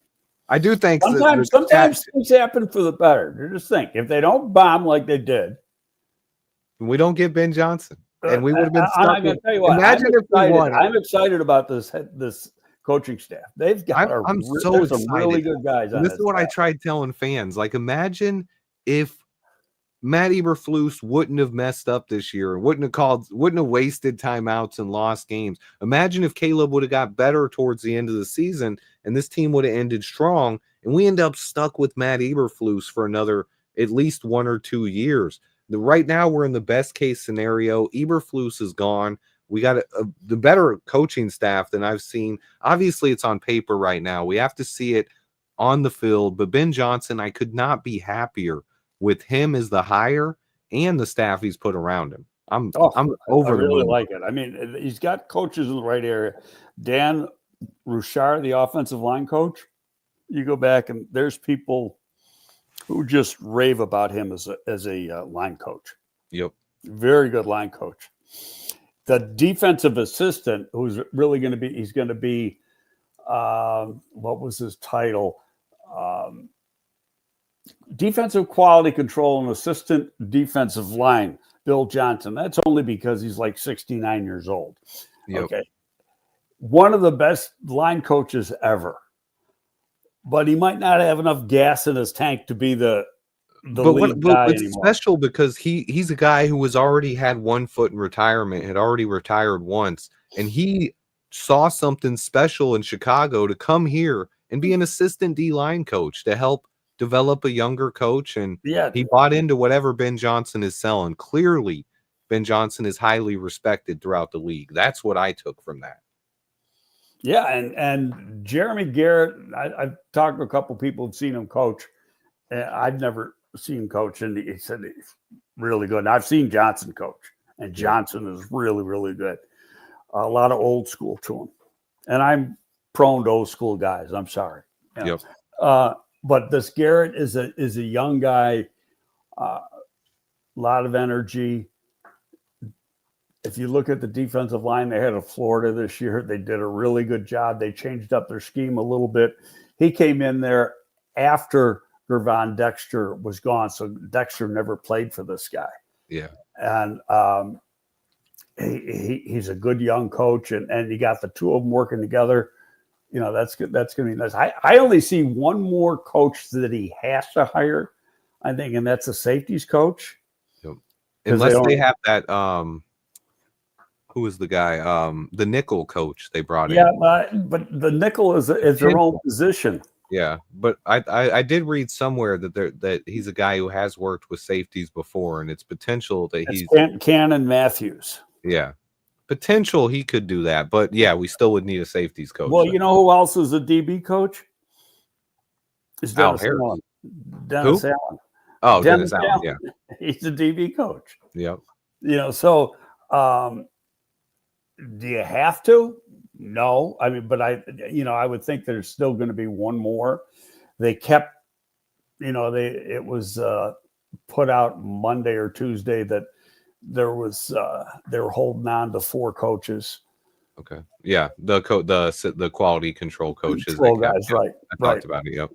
I do think sometimes things happen for the better. Just think, if they don't bomb like they did, we don't get Ben Johnson, and we would have been stuck. I'm gonna tell you what. Imagine if we won. I'm excited about this coaching staff. They've got some really good guys. This is what I tried telling fans. Like, imagine if Matt Eberflus wouldn't have messed up this year and wouldn't have wasted timeouts and lost games. Imagine if Caleb would have got better towards the end of the season and this team would have ended strong and we end up stuck with Matt Eberflus for another at least 1 or 2 years. Right now we're in the best case scenario. Eberflus is gone. We got the better coaching staff than I've seen. Obviously it's on paper right now. We have to see it on the field, but Ben Johnson, I could not be happier with him as the hire and the staff he's put around him. I'm over the moon. Like it. I mean, he's got coaches in the right area. Dan Rouchard, the offensive line coach, you go back and there's people who just rave about him as a line coach. Yep. Very good line coach. The defensive assistant, who's really going to be, he's going to be, what was his title? Defensive quality control and assistant defensive line, Bill Johnson. That's only because he's like 69 years old. Yep. Okay. One of the best line coaches ever. But he might not have enough gas in his tank to be the lead guy it's anymore. Special because he's a guy who was already had 1 foot in retirement, had already retired once, and he saw something special in Chicago to come here and be an assistant D-line coach to help develop a younger coach, and he bought into whatever Ben Johnson is selling. Clearly, Ben Johnson is highly respected throughout the league. That's what I took from that. Yeah, and Jeremy Garrett, I've talked to a couple people who've seen him coach. I've never seen him coach, and he said he's really good. And I've seen Johnson coach, and Johnson is really, really good. A lot of old school to him. And I'm prone to old school guys. I'm sorry. Yep. But this Garrett is a young guy, a lot of energy. If you look at the defensive line they had at Florida this year, they did a really good job. They changed up their scheme a little bit. He came in there after Gervon Dexter was gone, so Dexter never played for this guy. Yeah. And he's a good young coach, and you got the two of them working together. You know, that's good. That's going to be nice. I only see one more coach that he has to hire, I think, and that's a safeties coach. Yep. Unless they have that, who is the guy? The nickel coach they brought in. Yeah, but the nickel is their own position. Yeah, but I did read somewhere that he's a guy who has worked with safeties before, and it's potential that he's Cannon Matthews. Yeah. Potential he could do that, but yeah, we still would need a safeties coach. Well, you know who else is a DB coach? Is Dennis Allen. Dennis Allen. Oh, Dennis Allen. Yeah, he's a DB coach. Yep. You know, so do you have to? No, I mean, but I would think there's still going to be one more. They kept, it was put out Monday or Tuesday that there was they were holding on to 4 coaches. Okay. Yeah. The quality control coaches. Guys, right. I talked about it. Yep.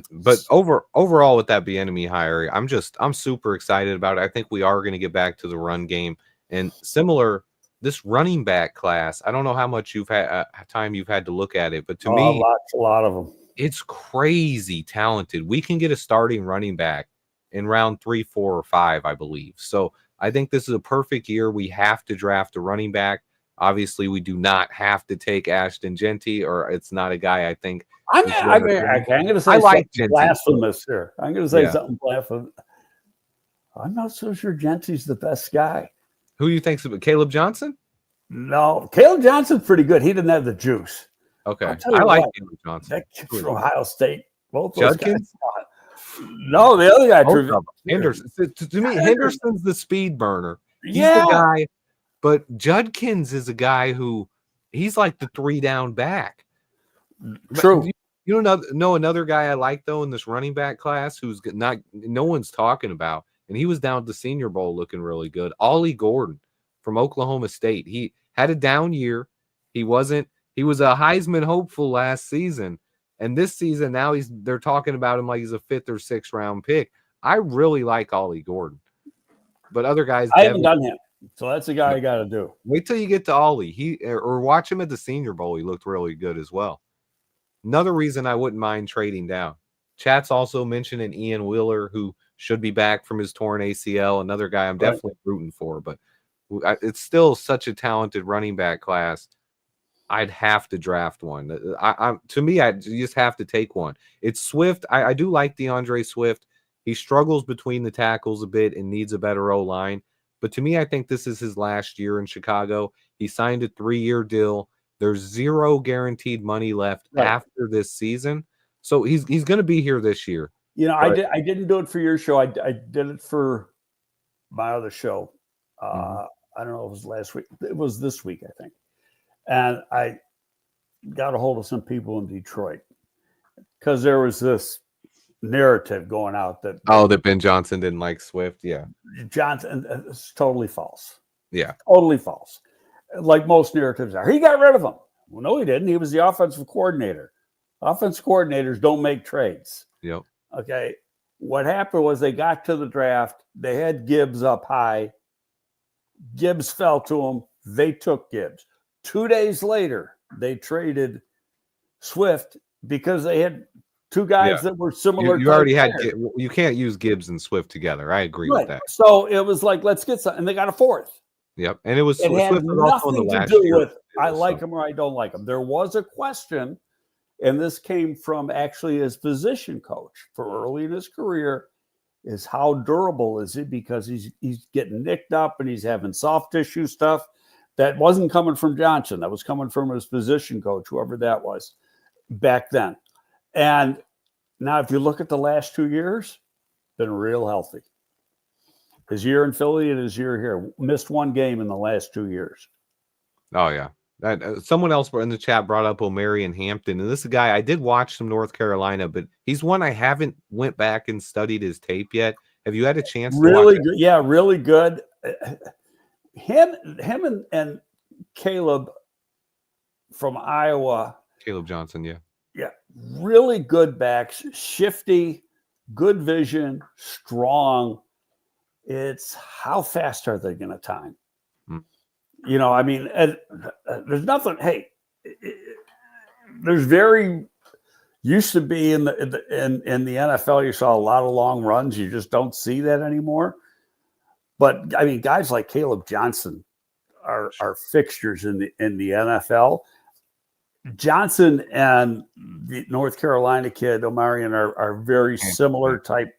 But overall with that Bieniemy hire, I'm super excited about it. I think we are going to get back to the run game, and similar this running back class. I don't know how much you've had time you've had to look at it, but to me, a lot of them. It's crazy talented. We can get a starting running back in round 3, 4, or 5, I believe. So I think this is a perfect year. We have to draft a running back. Obviously, we do not have to take Ashton Jeanty, or it's not a guy I think. I'm going to say something blasphemous here. I'm going to say something blasphemous. I'm not so sure Jeanty's the best guy. Who do you think's Caleb Johnson? No, Caleb Johnson's pretty good. He didn't have the juice. Okay, I like Caleb Johnson. That kid from Ohio State. Both those guys. No, the other guy. Henderson. To me, Henderson's the speed burner. He's the guy. But Judkins is a guy who he's like the 3-down back. True. You know another guy I like though in this running back class who's no one's talking about, and he was down at the Senior Bowl looking really good. Ollie Gordon from Oklahoma State. He had a down year. He was a Heisman hopeful last season, and this season now they're talking about him like he's a 5th or 6th round pick. I really like Ollie Gordon, but other guys I haven't done him. So that's a guy you got to do. Wait till you get to Ollie. Or watch him at the Senior Bowl. He looked really good as well. Another reason I wouldn't mind trading down. Chat's also mentioning Ian Wheeler, who should be back from his torn ACL. Another guy I'm definitely rooting for, but it's still such a talented running back class. I'd have to draft one. To me, I just have to take one. It's Swift. I do like DeAndre Swift. He struggles between the tackles a bit and needs a better O-line. But to me, I think this is his last year in Chicago. He signed a 3-year deal. There's 0 guaranteed money left after this season. So he's going to be here this year. You know, I didn't do it for your show. I did it for my other show. I don't know if it was last week. It was this week, I think. And I got a hold of some people in Detroit because there was this narrative going out that Ben Johnson didn't like Swift. Yeah. Johnson, it's totally false. Yeah. Totally false. Like most narratives are. He got rid of him. Well, no, he didn't. He was the offensive coordinator. Offensive coordinators don't make trades. Yep. Okay. What happened was they got to the draft. They had Gibbs up high. Gibbs fell to them. They took Gibbs. 2 days later, they traded Swift because they had 2 guys that were similar. You already had. You can't use Gibbs and Swift together. I agree with that. So it was like, let's get some, and they got a 4th. Yep, and it was Swift had nothing to do with I like him or I don't like him. There was a question, and this came from actually his position coach for early in his career, is how durable is he? Because he's getting nicked up and he's having soft tissue stuff. That wasn't coming from Johnson. That was coming from his position coach, whoever that was back then. And now if you look at the last 2 years, been real healthy. His year in Philly and his year here. Missed 1 game in the last 2 years. Oh, yeah. Someone else in the chat brought up Omarion Hampton. And this is a guy, I did watch some North Carolina, but he's one I haven't went back and studied his tape yet. Have you had a chance to really watch good? Yeah, really good. Him and Caleb from Iowa. Caleb Johnson, yeah. Yeah, really good backs, shifty, good vision, strong. It's how fast are they going to time? You know, I mean, there's nothing. Hey, there's very used to be in the NFL. You saw a lot of long runs. You just don't see that anymore. But I mean, guys like Caleb Johnson are fixtures in the NFL. Johnson and the North Carolina kid Omarion are very similar type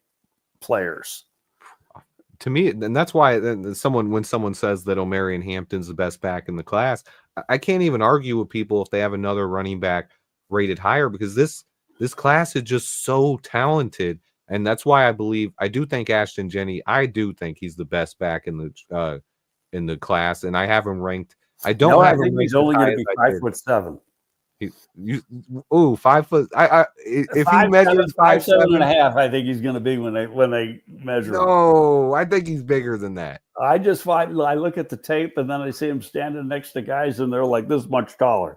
players. To me, and that's why when someone says that Omarion Hampton's the best back in the class, I can't even argue with people if they have another running back rated higher, because this class is just so talented, and that's why I do think Ashton Jeanty. I do think he's the best back in the class, and I have him ranked. I think he's only going to be 5'7". 5 foot. If he measures 5'7.5", I think he's going to be when they measure. No, I think he's bigger than that. I look at the tape and then I see him standing next to guys and they're like this much taller.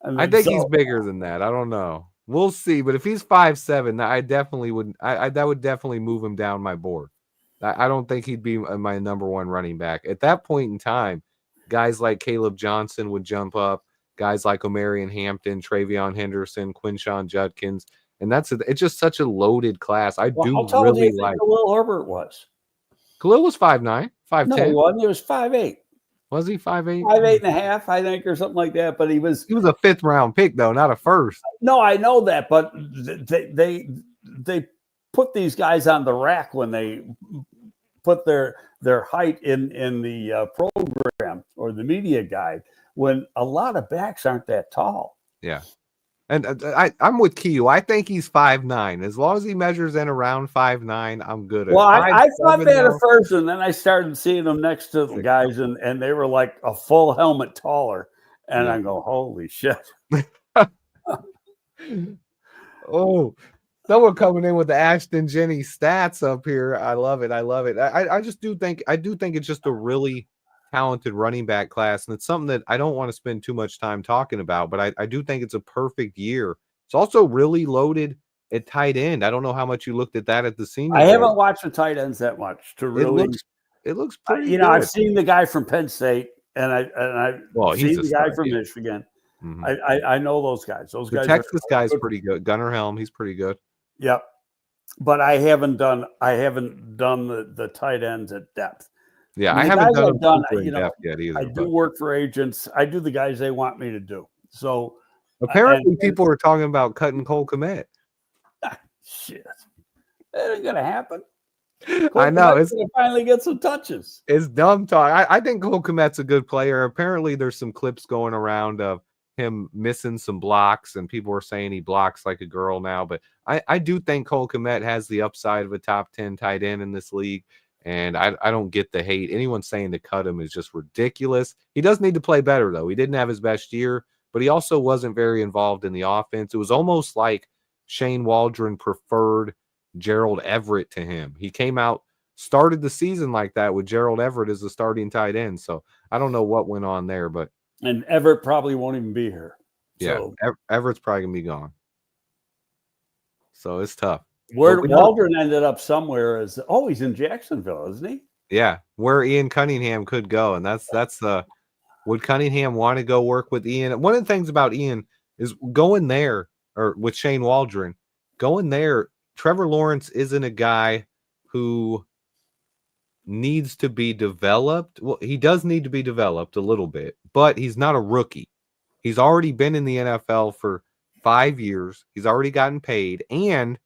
I think he's bigger than that. I don't know. We'll see. But if he's 5'7", I definitely would. That would definitely move him down my board. I don't think he'd be my number 1 running back at that point in time. Guys like Caleb Johnson would jump up. Guys like Omarion Hampton, Travion Henderson, Quinshawn Judkins, and it's just such a loaded class. I do really like. Khalil Herbert was. Khalil was 5'9", 5'10"? No, he wasn't. He was 5'8". Was he 5'8"? 5'8.5", I think, or something like that. But he was a 5th round pick, though, not a first. No, I know that, but they put these guys on the rack when they put their height in the program or the media guide, when a lot of backs aren't that tall. Yeah. And I'm with Q. I think he's 5'9". As long as he measures in around 5'9", I'm good. Well, I thought that at first, and then I started seeing them next to the guys, and they were like a full helmet taller. And I go, holy shit. Oh, someone coming in with the Ashton Jennings stats up here. I love it. I do think it's just a really talented running back class, and it's something that I don't want to spend too much time talking about, but I do think it's a perfect year. It's also really loaded at tight end. I don't know how much you looked at that at the Senior Bowl. I haven't watched the tight ends that much to really. It looks pretty. Good. I've seen the guy from Penn State, and I've seen the guy from Michigan. Mm-hmm. I know those guys. The Texas guy's pretty good. Gunnar Helm, he's pretty good. Yep, but I haven't done the tight ends at depth. Yeah, I haven't done depth yet either. I do work for agents. I do the guys they want me to do. So apparently, people are talking about cutting Cole Kmet. Shit, that ain't gonna happen. I know it's gonna finally get some touches. It's dumb talk. I think Cole Kmet's a good player. Apparently, there's some clips going around of him missing some blocks, and people are saying he blocks like a girl now. But I do think Cole Kmet has the upside of a top 10 tight end in this league, and I don't get the hate. Anyone saying to cut him is just ridiculous. He does need to play better, though. He didn't have his best year, but he also wasn't very involved in the offense. It was almost like Shane Waldron preferred Gerald Everett to him. He came out, started the season like that with Gerald Everett as the starting tight end. So I don't know what went on there, but and Everett probably won't even be here. So. Yeah, Everett's probably gonna be gone. So it's tough. Where Waldron ended up somewhere is he's in Jacksonville, isn't he? Yeah, where Ian Cunningham could go, and that's would Cunningham want to go work with Ian? One of the things about Ian is going there, or with Shane Waldron, going there. Trevor Lawrence isn't a guy who needs to be developed. Well, he does need to be developed a little bit, but he's not a rookie. He's already been in the NFL for 5 years. He's already gotten paid, and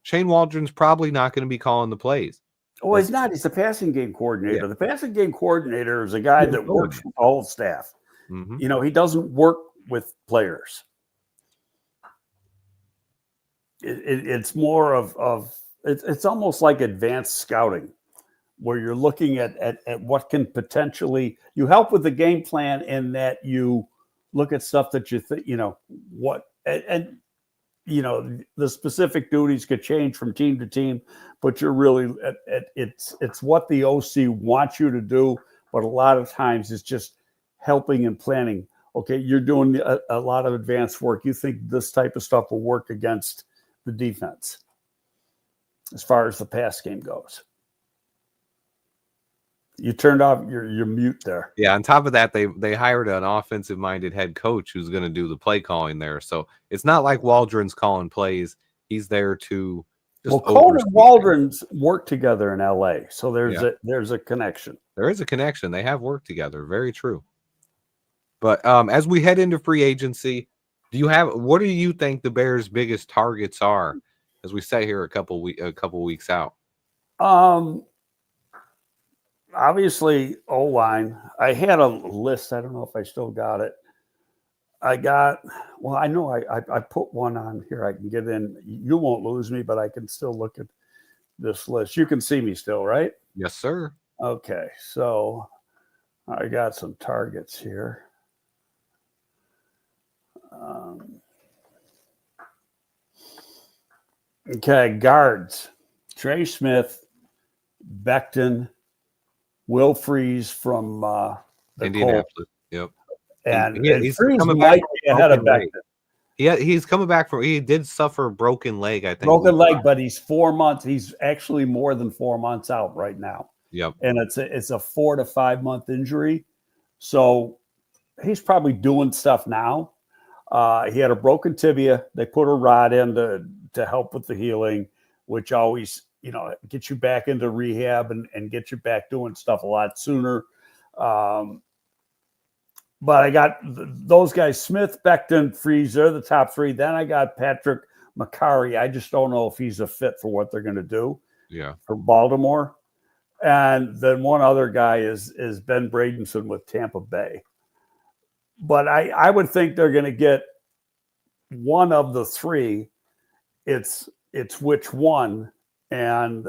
Shane Waldron's probably not going to be calling the plays. Oh, he's not. He's the passing game coordinator. Yeah. The passing game coordinator is a guy that works with the whole staff. Mm-hmm. He doesn't work with players. It's more of it's almost like advanced scouting, where you're looking at what can potentially, you help with the game plan in that you look at stuff that you think, the specific duties could change from team to team, but you're really it's what the OC wants you to do. But a lot of times it's just helping and planning. Okay, you're doing a lot of advanced work. You think this type of stuff will work against the defense as far as the pass game goes. You turned off your mute there. Yeah, on top of that, they hired an offensive-minded head coach who's going to do the play calling there. So it's not like Waldron's calling plays. He's there to just Cole and Waldron's work together in LA. So there's a connection. There is a connection. They have worked together. Very true. But as we head into free agency, what do you think the Bears' biggest targets are as we say here a couple weeks out? Obviously, O-line. I had a list. I don't know if I still got it. I know I put one on here. I can get in. You won't lose me, but I can still look at this list. You can see me still, right? Yes, sir. Okay, so I got some targets here. Okay, guards. Trey Smith, Becton, Will Freeze from Indianapolis. Yep. And he's coming back ahead of Becton. Yeah, he's coming back from. He did suffer a broken leg, I think. Broken leg, but he's 4 months. He's actually more than 4 months out right now. Yep. And it's a 4 to 5 month injury, so he's probably doing stuff now. He had a broken tibia. They put a rod in to help with the healing, which always get you back into rehab and get you back doing stuff a lot sooner. But I got those guys, Smith, Becton, Freeze, they're the top three. Then I got Patrick McCarry. I just don't know if he's a fit for what they're going to do for Baltimore. And then one other guy is Ben Bradenson with Tampa Bay. But I would think they're going to get one of the three. It's which one. And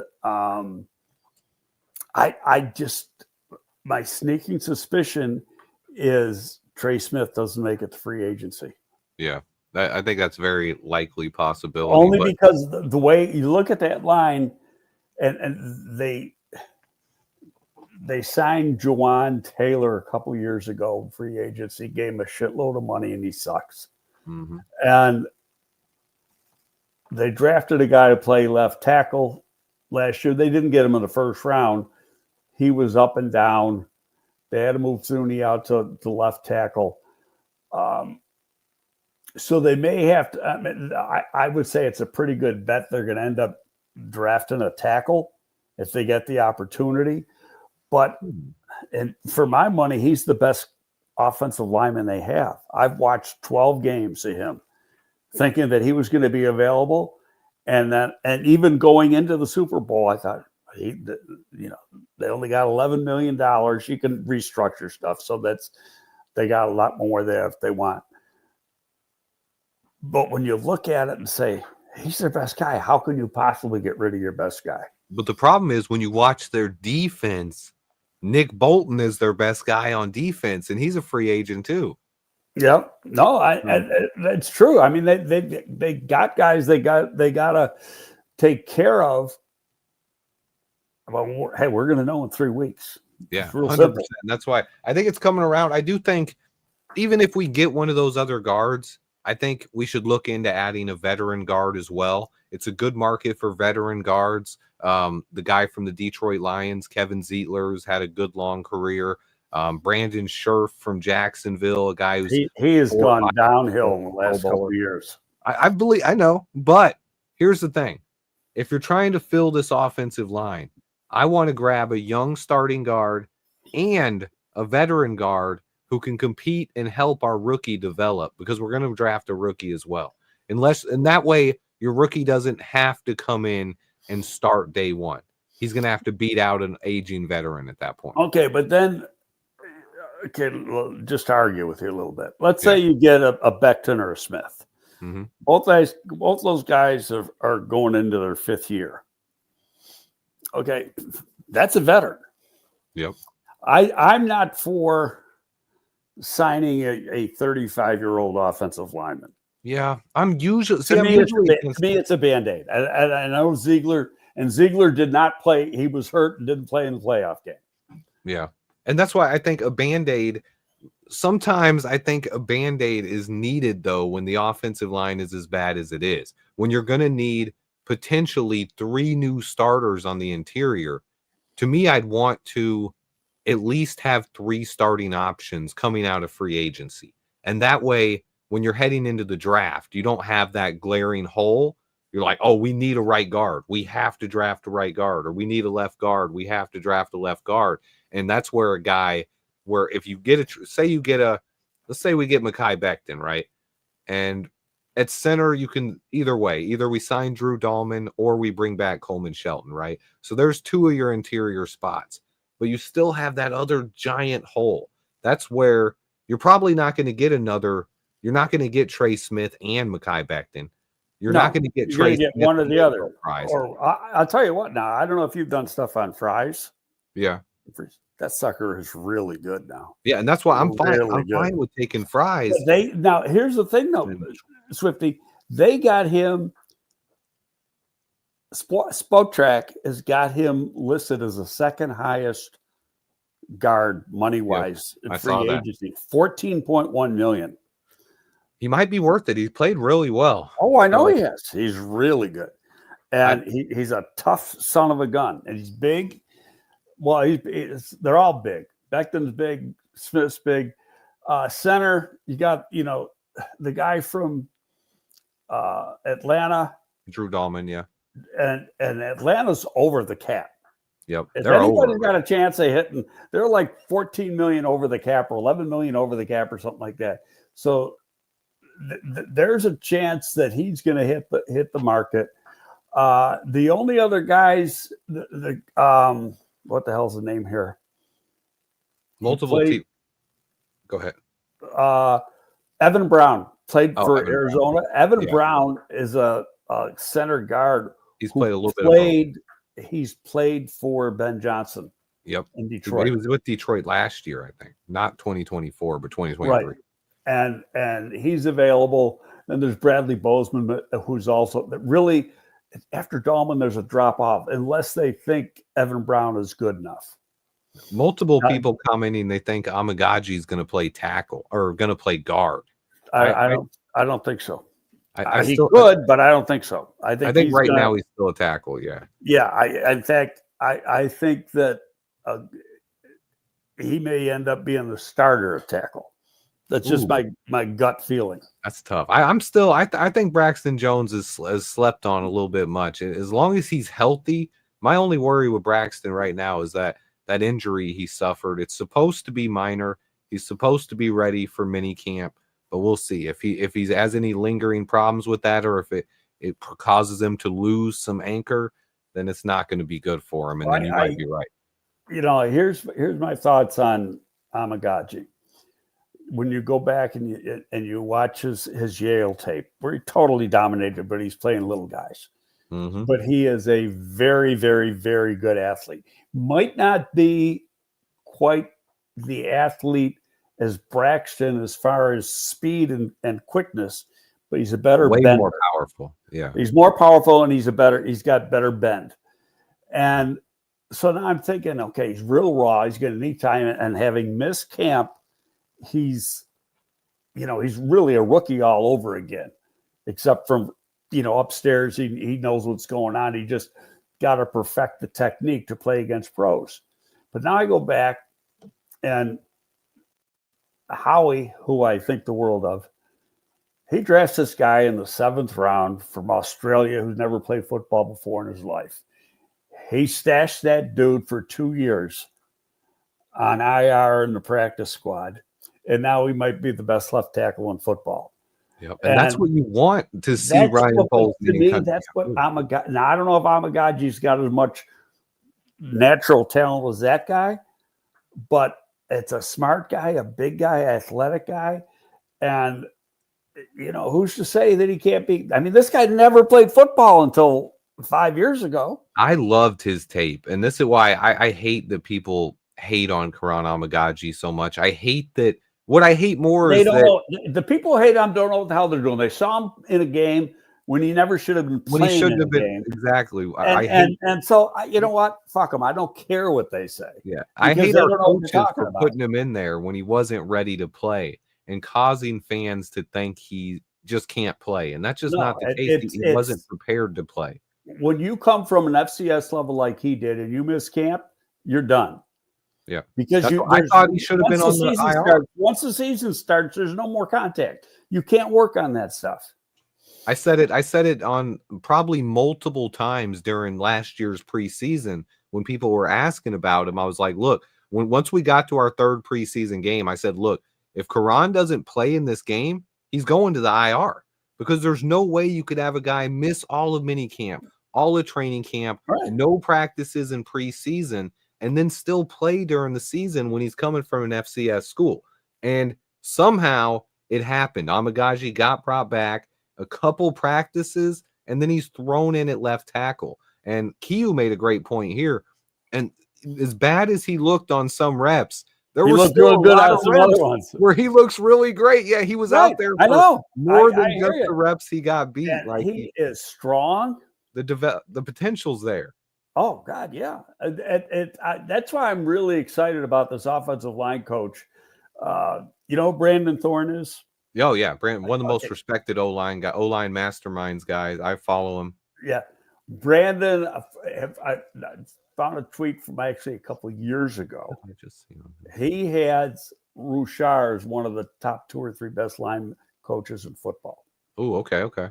I just, my sneaking suspicion is Trey Smith doesn't make it to free agency. Yeah, I think that's very likely possibility. Only because the way you look at that line, and they signed Jawan Taylor a couple years ago, free agency, gave him a shitload of money, and he sucks. Mm-hmm. And they drafted a guy to play left tackle last year. They didn't get him in the first round. He was up and down. They had to move Rooney out to left tackle. So they may have to. I would say it's a pretty good bet they're going to end up drafting a tackle if they get the opportunity. But and for my money, he's the best offensive lineman they have. I've watched 12 games of him, thinking that he was going to be available, and even going into the Super Bowl, I thought they only got $11 million. You can restructure stuff, so they got a lot more there if they want. But when you look at it and say he's their best guy, how can you possibly get rid of your best guy? But the problem is when you watch their defense, Nick Bolton is their best guy on defense, and he's a free agent too. Yep. No, that's true. I mean, they got guys they got to take care of. Well, hey, we're going to know in 3 weeks. Yeah, 100%. That's why I think it's coming around. I do think even if we get one of those other guards, I think we should look into adding a veteran guard as well. It's a good market for veteran guards. The guy from the Detroit Lions, Kevin Zeitler, has had a good long career. Brandon Scherf from Jacksonville, a guy who's he has gone downhill in the last couple of years. I know, but here's the thing: if you're trying to fill this offensive line, I want to grab a young starting guard and a veteran guard who can compete and help our rookie develop, because we're going to draft a rookie as well. And that way your rookie doesn't have to come in and start day one. He's going to have to beat out an aging veteran at that point. Okay, but then just to argue with you a little bit. Let's say you get a Becton or a Smith. Mm-hmm. Both those guys are going into their 5th year. Okay, that's a veteran. Yep. I'm not for signing a 35-year-old offensive lineman. Yeah, I'm usually. To me, it's a Band-Aid. I know Ziegler did not play. He was hurt and didn't play in the playoff game. Yeah, and that's why I think a Band-Aid. Sometimes I think a Band-Aid is needed, though, when the offensive line is as bad as it is. When you're going to need potentially 3 new starters on the interior, to me, I'd want to at least have 3 starting options coming out of free agency. And that way, when you're heading into the draft, you don't have that glaring hole. You're like, oh, we need a right guard. We have to draft a right guard. Or we need a left guard. We have to draft a left guard. And that's where a guy, where if you get let's say we get Mekhi Becton, right? And at center, you can either way. Either we sign Drew Dahlman or we bring back Coleman Shelton, right? So there's 2 of your interior spots, but you still have that other giant hole. That's where you're probably not going to get you're not going to get Trey Smith and Mekhi Becton. You're not going to get Trey Smith. One or the other. Or I'll tell you what now. I don't know if you've done stuff on Fries. Yeah. That sucker is really good now. Yeah, and that's why I'm fine. I'm fine with taking Fries. Now here's the thing though, Swifty. They got him. Spoke Track has got him listed as the 2nd highest guard money wise in free agency. 14.1 million. He might be worth it. He's played really well. Oh, I know he has. He's really good, and he's a tough son of a gun, and he's big. Well, they're all big. Becton's big. Smith's big. Center, you got the guy from Atlanta, Drew Dahlman. Yeah, and Atlanta's over the cap. Yep. If anybody's got a chance of hitting, they're like 14 million over the cap or 11 million over the cap or something like that. So there's a chance that he's going to hit the market. The only other guys, what the hell's the name here? Multiple teams. Go ahead. Evan Brown played for Arizona. Evan Brown is a center guard. He's played a little bit. He's played for Ben Johnson. Yep. In Detroit. He was with Detroit last year, I think. Not 2024, but 2023. Right. And he's available. And there's Bradley Bozeman, who's also really, after Dahlman, there's a drop off unless they think Evan Brown is good enough. Multiple people commenting they think Amegadjie is going to play tackle or going to play guard. I don't think so. He could, but I don't think so. I think right now he's still a tackle. Yeah. Yeah. In fact, I think that he may end up being the starter at tackle. That's just my gut feeling. That's tough. I think Braxton Jones is slept on a little bit much. As long as he's healthy, my only worry with Braxton right now is that injury he suffered. It's supposed to be minor. He's supposed to be ready for mini camp, but we'll see if he has any lingering problems with that, or if it causes him to lose some anchor, then it's not going to be good for him. And then you might be right. Here's my thoughts on Amegadjie. When you go back and you watch his Yale tape, where he totally dominated, but he's playing little guys. Mm-hmm. But he is a very, very, very good athlete. Might not be quite the athlete as Braxton as far as speed and quickness, but he's a better way bender. More powerful. Yeah, he's more powerful and he's got better bend. And so now I'm thinking, okay, he's real raw. He's going to need time, and having missed camp, he's really a rookie all over again, except from. Upstairs, he knows what's going on. He just got to perfect the technique to play against pros. But now I go back, and Howie, who I think the world of, he drafts this guy in the 7th round from Australia who's never played football before in his life. He stashed that dude for 2 years on IR in the practice squad, and now he might be the best left tackle in football. Yep. And that's what you want to see Ryan Poles. To me, that's what Amegadjie. Now, I don't know if Amegadjie's got as much natural talent as that guy, but it's a smart guy, a big guy, athletic guy. And, who's to say that he can't be? I mean, this guy never played football until 5 years ago. I loved his tape. And this is why I hate that people hate on Kiran Amegadjie so much. I hate that. What I hate more is the people who hate him don't know what the hell they're doing. They saw him in a game when he never should have been playing. When he shouldn't have been. Game. Exactly. And so, you know what? Fuck them. I don't care what they say. Yeah. I hate our coaches for putting him in there when he wasn't ready to play and causing fans to think he just can't play. And that's just not the case. He wasn't prepared to play. When you come from an FCS level like he did and you miss camp, you're done. Yeah, because I thought he should have been on the IR. Once the season starts, there's no more contact. You can't work on that stuff. I said it on probably multiple times during last year's preseason when people were asking about him. I was like, look, once we got to our 3rd preseason game, I said, look, if Kiran doesn't play in this game, he's going to the IR, because there's no way you could have a guy miss all of mini camp, all of training camp, no practices in preseason, and then still play during the season when he's coming from an FCS school. And somehow it happened. Amegadjie got brought back a couple practices, and then he's thrown in at left tackle. And Kiyu made a great point here. And as bad as he looked on some reps, there was still a lot of reps where he looks really great. Yeah, he was out there for more than just the reps he got beat. Like he is strong. The potential's there. Oh, God, yeah. That's why I'm really excited about this offensive line coach. Brandon Thorne is? Oh, yeah. Brandon, one of the most respected O-line masterminds guys. I follow him. Yeah. Brandon, I found a tweet from actually a couple of years ago. He had Rouchar as one of the top 2 or 3 best line coaches in football. Oh, okay.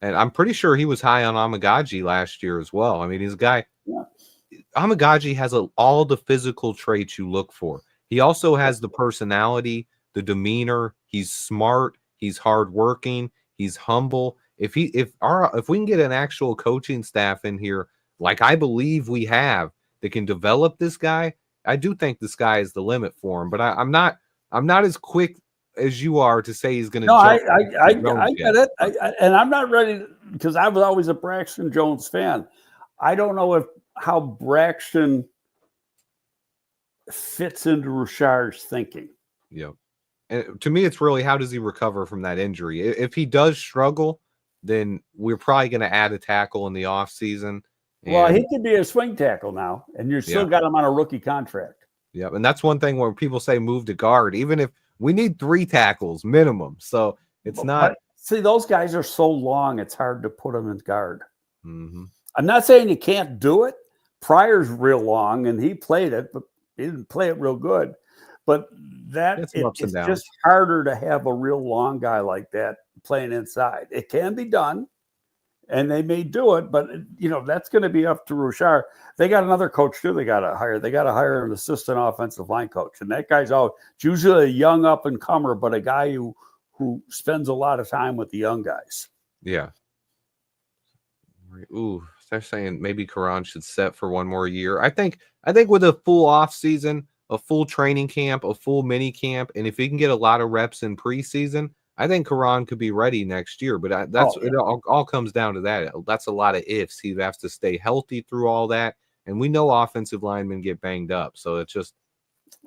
And I'm pretty sure he was high on Amegadjie last year as well. I mean, he's a guy. Yeah. Amegadjie has all the physical traits you look for. He also has the personality, the demeanor. He's smart. He's hardworking. He's humble. If we can get an actual coaching staff in here, like I believe we have, that can develop this guy, I do think the sky is the limit for him. But I'm not as quick as you are to say he's going to. No, I get it, and I'm not ready because I was always a Braxton Jones fan. I don't know how Braxton fits into Rashard's thinking. Yeah, and to me, it's really how does he recover from that injury? If he does struggle, then we're probably going to add a tackle in the offseason. Well, he could be a swing tackle now, and you still got him on a rookie contract. Yeah, and that's one thing where people say move to guard, even if we need 3 tackles minimum. So it's not. See, those guys are so long, it's hard to put them in guard. Mm-hmm. I'm not saying you can't do it. Pryor's real long, and he played it, but he didn't play it real good. But it's just harder to have a real long guy like that playing inside. It can be done, and they may do it, but that's going to be up to Rashard. They got another coach too. They got to hire an assistant offensive line coach, and that guy's usually a young up and comer, but a guy who spends a lot of time with the young guys. Yeah. Ooh, they're saying maybe Kiran should set for one more year. I think with a full off season, a full training camp, a full mini camp, and if he can get a lot of reps in preseason, I think Kiran could be ready next year. But it all comes down to that. That's a lot of ifs. He has to stay healthy through all that, and we know offensive linemen get banged up, so it's just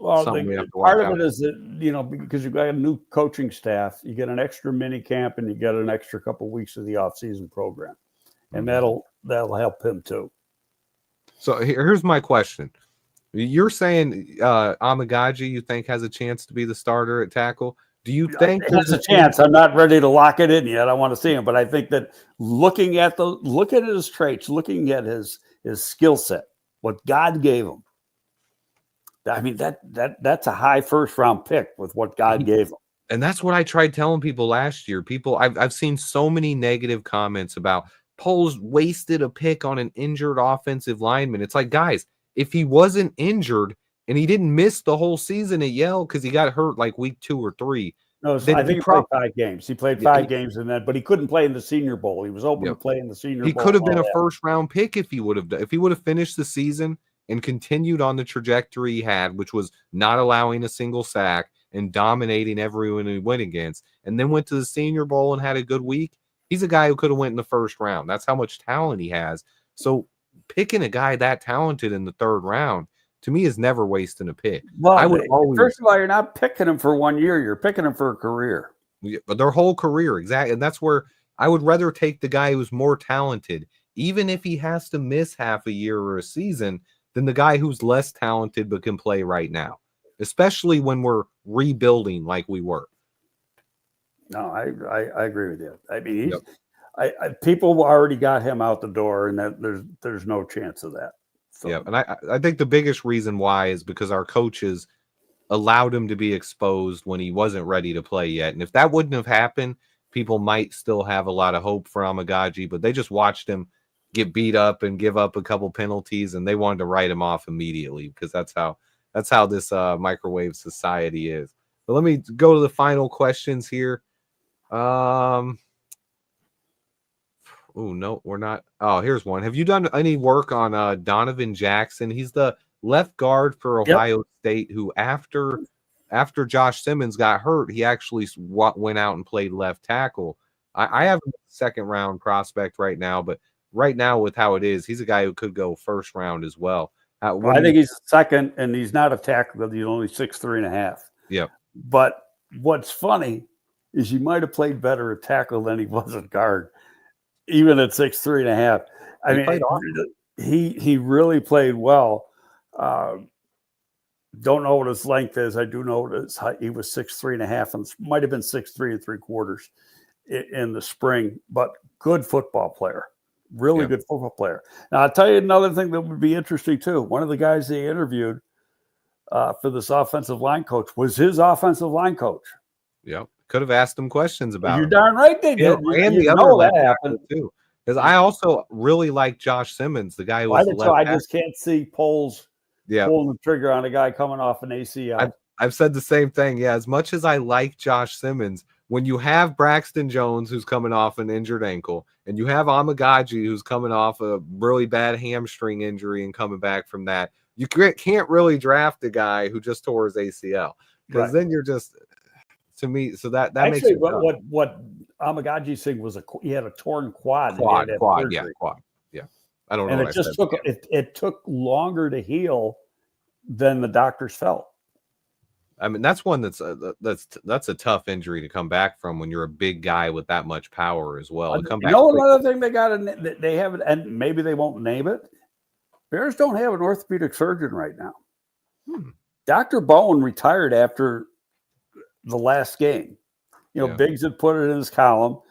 something we have to part of it is that because you've got a new coaching staff, you get an extra mini camp and you get an extra couple of weeks of the off-season program, and that'll help him too. So here's my question: you're saying Amegadjie you think has a chance to be the starter at tackle? Do you think there's a chance? I'm not ready to lock it in yet. I want to see him, but I think that looking at his traits, looking at his skill set, what God gave him. I mean, that's a high first round pick with what God gave him. And that's what I tried telling people last year. I've seen so many negative comments about Poles wasted a pick on an injured offensive lineman. It's like, guys, if he wasn't injured and he didn't miss the whole season at Yale because he got hurt like week 2 or 3. No, I think he played 5 games. He played 5 games but he couldn't play in the Senior Bowl. He was open to play in the Senior Bowl. He could have been a first round pick if he would have finished the season and continued on the trajectory he had, which was not allowing a single sack and dominating everyone he went against, and then went to the Senior Bowl and had a good week. He's a guy who could have went in the first round. That's how much talent he has. So picking a guy that talented in the 3rd round, to me, is never wasting a pick. Well, first of all, you're not picking him for 1 year. You're picking him for a career. But their whole career, exactly. And that's where I would rather take the guy who's more talented, even if he has to miss half a year or a season, than the guy who's less talented but can play right now, especially when we're rebuilding like we were. No, I agree with you. I mean, people already got him out the door, and that there's no chance of that. So. Yeah, and I think the biggest reason why is because our coaches allowed him to be exposed when he wasn't ready to play yet. And if that wouldn't have happened, people might still have a lot of hope for Amegadjie, but they just watched him get beat up and give up a couple penalties, and they wanted to write him off immediately because that's how this microwave society is. But let me go to the final questions here. Oh, no, we're not. Oh, here's one. Have you done any work on Donovan Jackson? He's the left guard for Ohio State who after Josh Simmons got hurt, he actually went out and played left tackle. I have a 2nd round prospect right now, but right now with how it is, he's a guy who could go 1st round as well. I think he's 2nd, and he's not a tackle. He's only 6'3.5". Yeah. But what's funny is he might have played better at tackle than he was at guard, even at 6'3.5". I mean, he really played well. Don't know what his length is. I do know his height. He was 6'3.5", and might have been 6'3 3/4 in the spring. But good football player, really good football player. Now I'll tell you another thing that would be interesting too. One of the guys they interviewed for this offensive line coach was his offensive line coach. Yep. Could have asked him questions about You're him. darn right they did. And the other left tackle too. Because I also really like Josh Simmons, the guy who was the left tackle. I just can't see Poles pulling the trigger on a guy coming off an ACL. I've said the same thing. Yeah, as much as I like Josh Simmons, when you have Braxton Jones, who's coming off an injured ankle, and you have Amegadjie, who's coming off a really bad hamstring injury and coming back from that, you can't really draft a guy who just tore his ACL, because then you're just, to me, so that actually, makes it what Amegadjie thing was he had a torn quad. Quad. Yeah. I don't know. And it took longer to heal than the doctors felt. I mean, that's one that's a tough injury to come back from when you're a big guy with that much power as well. Another thing they haven't, and maybe they won't name it. Bears don't have an orthopedic surgeon right now. Dr. Bowen retired after the last game. Biggs had put it in his column.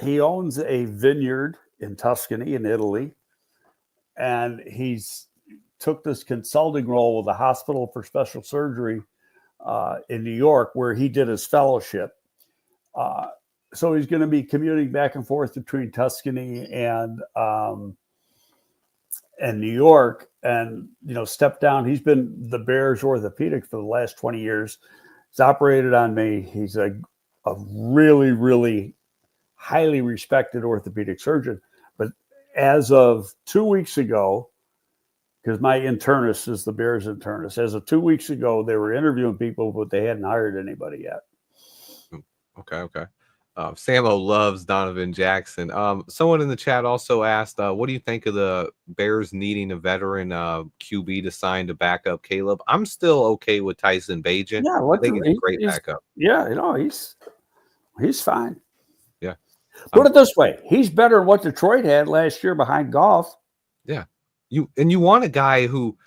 He owns a vineyard in Tuscany in Italy, and he's took this consulting role with the Hospital for Special Surgery in New York, where he did his fellowship. So he's going to be commuting back and forth between Tuscany and New York, and step down. He's been the Bears orthopedic for the last 20 years. He's operated on me. He's a really, really highly respected orthopedic surgeon. But as of 2 weeks ago, because my internist is the Bears internist, as of 2 weeks ago, they were interviewing people, but they hadn't hired anybody yet. Okay. Samo loves Donovan Jackson. Someone in the chat also asked, what do you think of the Bears needing a veteran QB to sign to back up Caleb? I'm still okay with Tyson Bagent. Yeah, I think he's a great backup. Yeah, he's fine. Yeah. Put it this way. He's better than what Detroit had last year behind Goff. Yeah. You want a guy who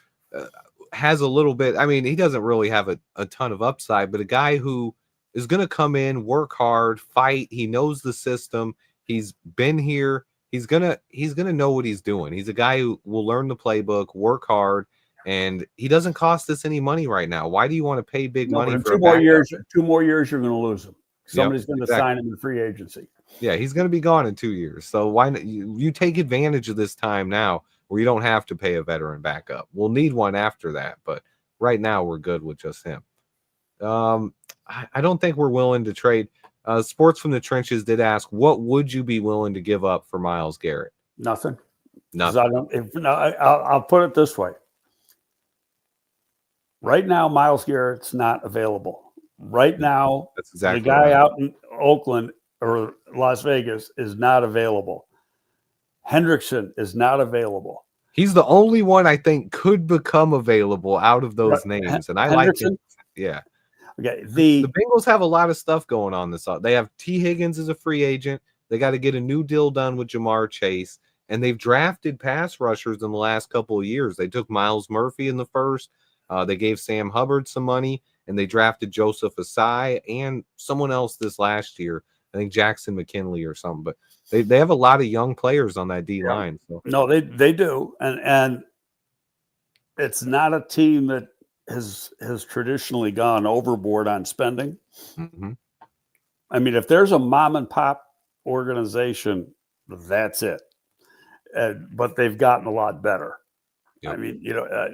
has a little bit, I mean, he doesn't really have a ton of upside, but a guy who is going to come in, work hard, fight. He knows the system. He's been here. He's gonna know what he's doing. He's a guy who will learn the playbook, work hard, and he doesn't cost us any money right now. Why do you want to pay big money for 2 more years? 2 more years, you're going to lose him. Somebody's going to sign him in free agency. Yeah, he's going to be gone in 2 years. So why not, you take advantage of this time now, where you don't have to pay a veteran backup. We'll need one after that, but right now we're good with just him. I don't think we're willing to trade. Sports from the Trenches did ask, what would you be willing to give up for Myles Garrett? Nothing. Nothing. I'll put it this way. Right now, Myles Garrett's not available. Right now, that's exactly the guy out in Oakland or Las Vegas is not available. Hendrickson is not available. He's the only one I think could become available out of those names, and I like him. Yeah. Okay. The Bengals have a lot of stuff going on this. They have T. Higgins as a free agent. They got to get a new deal done with Jamar Chase, and they've drafted pass rushers in the last couple of years. They took Miles Murphy in the first. They gave Sam Hubbard some money, and they drafted Joseph Asai and someone else this last year. I think Jackson McKinley or something. But they have a lot of young players on that D line. So. No, they do, and it's not a team that has traditionally gone overboard on spending. Mm-hmm. I mean, if there's a mom and pop organization, that's it. But they've gotten a lot better. Yep. I mean,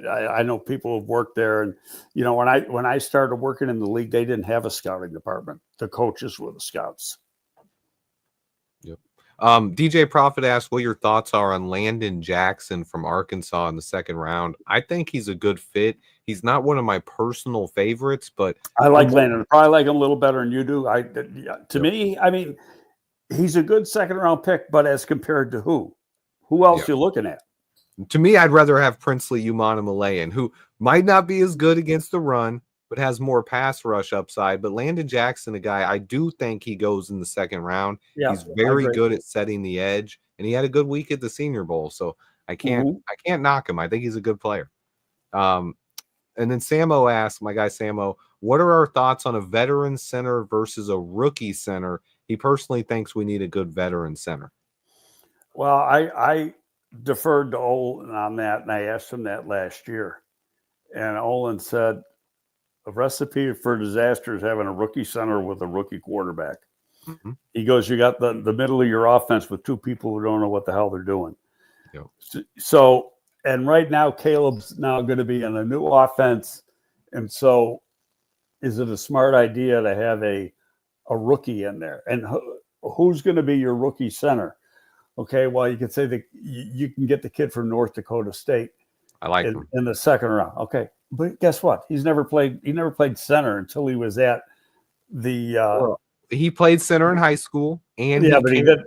I know people have worked there, and when I started working in the league, they didn't have a scouting department. The coaches were the scouts. Yep. DJ Prophet asked what your thoughts are on Landon Jackson from Arkansas in the second round. I think he's a good fit. He's not one of my personal favorites, but I like Landon. I probably like him a little better than you do. To me, I mean, he's a good second round pick, but as compared to who else you looking at? To me, I'd rather have Princely Umana-Malayan, who might not be as good against the run, but has more pass rush upside. But Landon Jackson, a guy, I do think he goes in the second round. Yeah, he's very good at setting the edge, and he had a good week at the Senior Bowl. So I can't knock him. I think he's a good player. And then Samo asked, my guy Samo, what are our thoughts on a veteran center versus a rookie center? He personally thinks we need a good veteran center. Well, I deferred to Olin on that, and I asked him that last year. And Olin said, recipe for disaster is having a rookie center with a rookie quarterback. Mm-hmm. He goes, you got the middle of your offense with two people who don't know what the hell they're doing. Yep. So, and right now, Caleb's now going to be in a new offense. And so is it a smart idea to have a rookie in there? And who's going to be your rookie center? Okay, well, you could say that you can get the kid from North Dakota State. I like him in the second round. Okay, but guess what? He never played center until he was at the. He played center in high school, and but that ain't the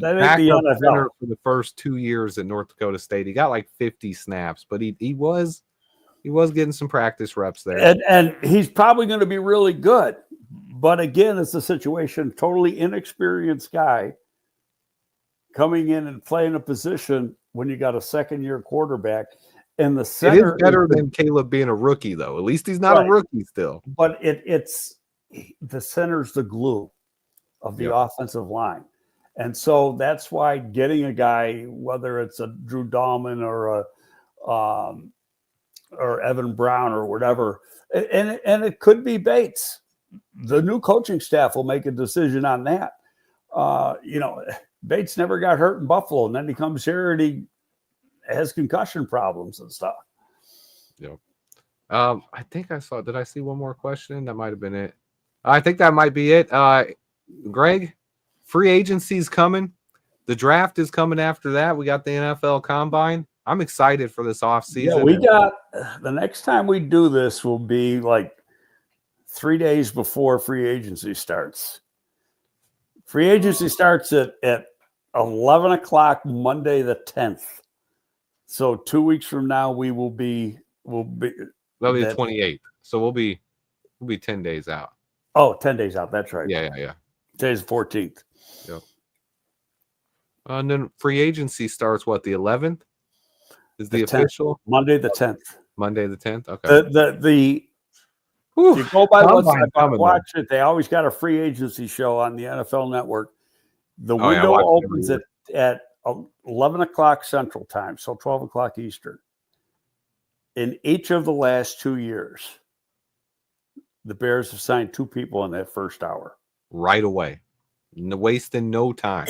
NFL for the first 2 years at North Dakota State. He got like 50 snaps, but he was getting some practice reps there, and he's probably going to be really good. But again, it's a situation, totally inexperienced guy coming in and playing a position when you got a second-year quarterback. And the center, it is better than Caleb being a rookie, though. At least he's not a rookie still. But it's the center's the glue of the offensive line. And so that's why getting a guy, whether it's a Drew Dahlman or Evan Brown or whatever, and it could be Bates. The new coaching staff will make a decision on that. Bates never got hurt in Buffalo, and then he comes here and he has concussion problems and stuff. Yep. I think did I see one more question? That might have been it. I think that might be it. Greg, free agency's coming. The draft is coming after that. We got the NFL Combine. I'm excited for this offseason. Yeah, we got the next time we do this will be like 3 days before free agency starts. Free agency starts at 11 o'clock Monday the 10th. So 2 weeks from now we'll be that'll be the 28th. So we'll be 10 days out. Oh, 10 days out. That's right. Yeah. Today's the 14th. Yep. And then free agency starts what, the 11th? Is the official? Monday the 10th. Monday the 10th. Okay. If you go by what's watch it, they always got a free agency show on the NFL Network. The window opens at 11 o'clock Central Time, so 12 o'clock Eastern. In each of the last 2 years, the Bears have signed 2 people in that first hour. Right away. Wasting no time.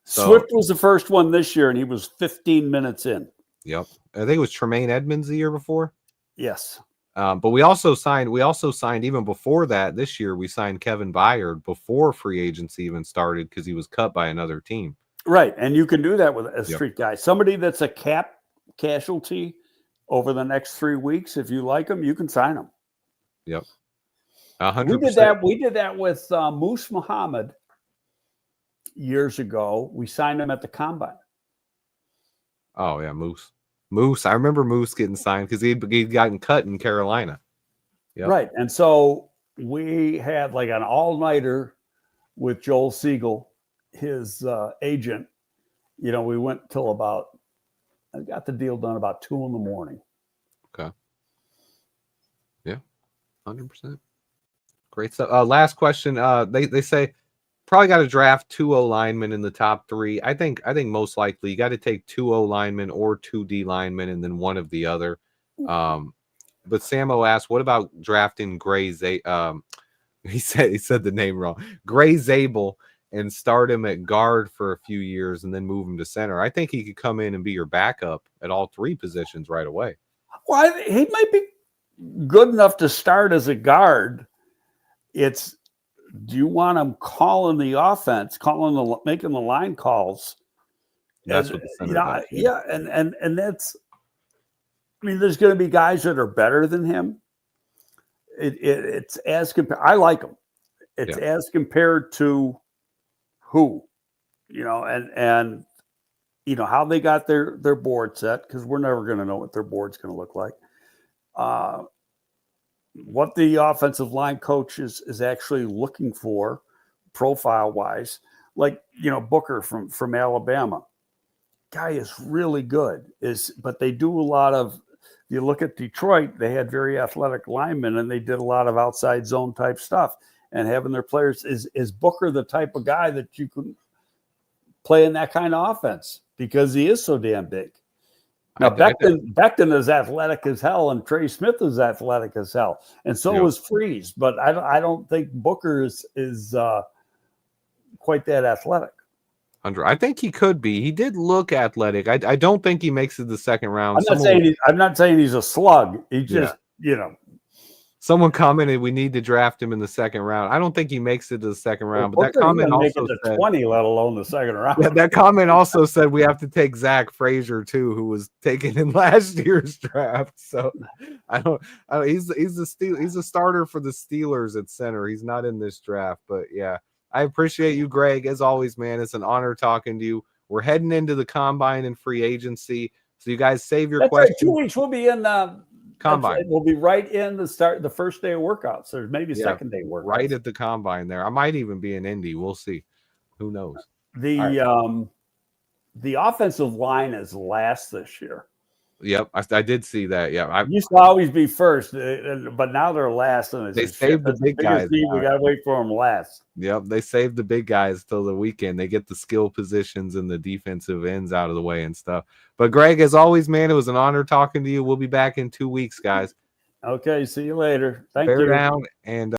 Swift was the first one this year, and he was 15 minutes in. Yep. I think it was Tremaine Edmonds the year before. Yes. But we also signed even before that this year, we signed Kevin Byard before free agency even started because he was cut by another team. Right. And you can do that with a street guy. Somebody that's a cap casualty over the next 3 weeks. If you like them, you can sign them. Yep. 100%. We did that with Moose Muhammad years ago. We signed him at the Combine. Oh, yeah, Moose. I remember Moose getting signed because he'd gotten cut in Carolina. Yep. Right. And so we had like an all-nighter with Joel Siegel, his agent. We went till I got the deal done about 2 a.m. Okay. Yeah, 100%. Great stuff. Last question. They say probably got to draft 2 O linemen in the top 3. I think most likely you got to take 2 O linemen or 2 D linemen and then one of the other. But Samo asked, what about drafting Gray Zabel? He said the name wrong. Gray Zabel, and start him at guard for a few years and then move him to center. I think he could come in and be your backup at all 3 positions right away. Well, he might be good enough to start as a guard. Do you want him calling the offense, making the line calls? That's what the center does. Yeah, and that's. I mean, there's going to be guys that are better than him. It's as compared. I like him. It's as compared to who, and how they got their board set, because we're never going to know what their board's going to look like. What the offensive line coach is actually looking for profile wise, like, Booker from Alabama, guy is really good, but they do a lot of, you look at Detroit, they had very athletic linemen and they did a lot of outside zone type stuff, and having their players is Booker the type of guy that you can play in that kind of offense because he is so damn big. Now, Becton is athletic as hell, and Trey Smith is athletic as hell, and so is Freeze. But I don't think Booker is quite that athletic. I think he could be. He did look athletic. I don't think he makes it the second round. I'm not saying he's a slug. He just, Someone commented we need to draft him in the second round. I don't think he makes it to the second round. But that comment also said 20, let alone the second round. Yeah, that comment also said we have to take Zach Frazier too, who was taken in last year's draft. So I don't he's a starter for the Steelers at center. He's not in this draft, but yeah. I appreciate you, Greg. As always, man, it's an honor talking to you. We're heading into the combine and free agency. So you guys save your questions. Right. 2 weeks we'll be in combine. We'll be right in the first day of workouts. There's maybe second day workouts. Right at the combine there. I might even be in Indy. We'll see. Who knows? The offensive line is last this year. Yep, I did see that. Yeah, used to always be first, but now they're last. And they saved the big guys. We gotta wait for them last. Yep, they saved the big guys till the weekend. They get the skill positions and the defensive ends out of the way and stuff. But Greg, as always, man, it was an honor talking to you. We'll be back in 2 weeks, guys. Okay, see you later. Thank you. Bear down and.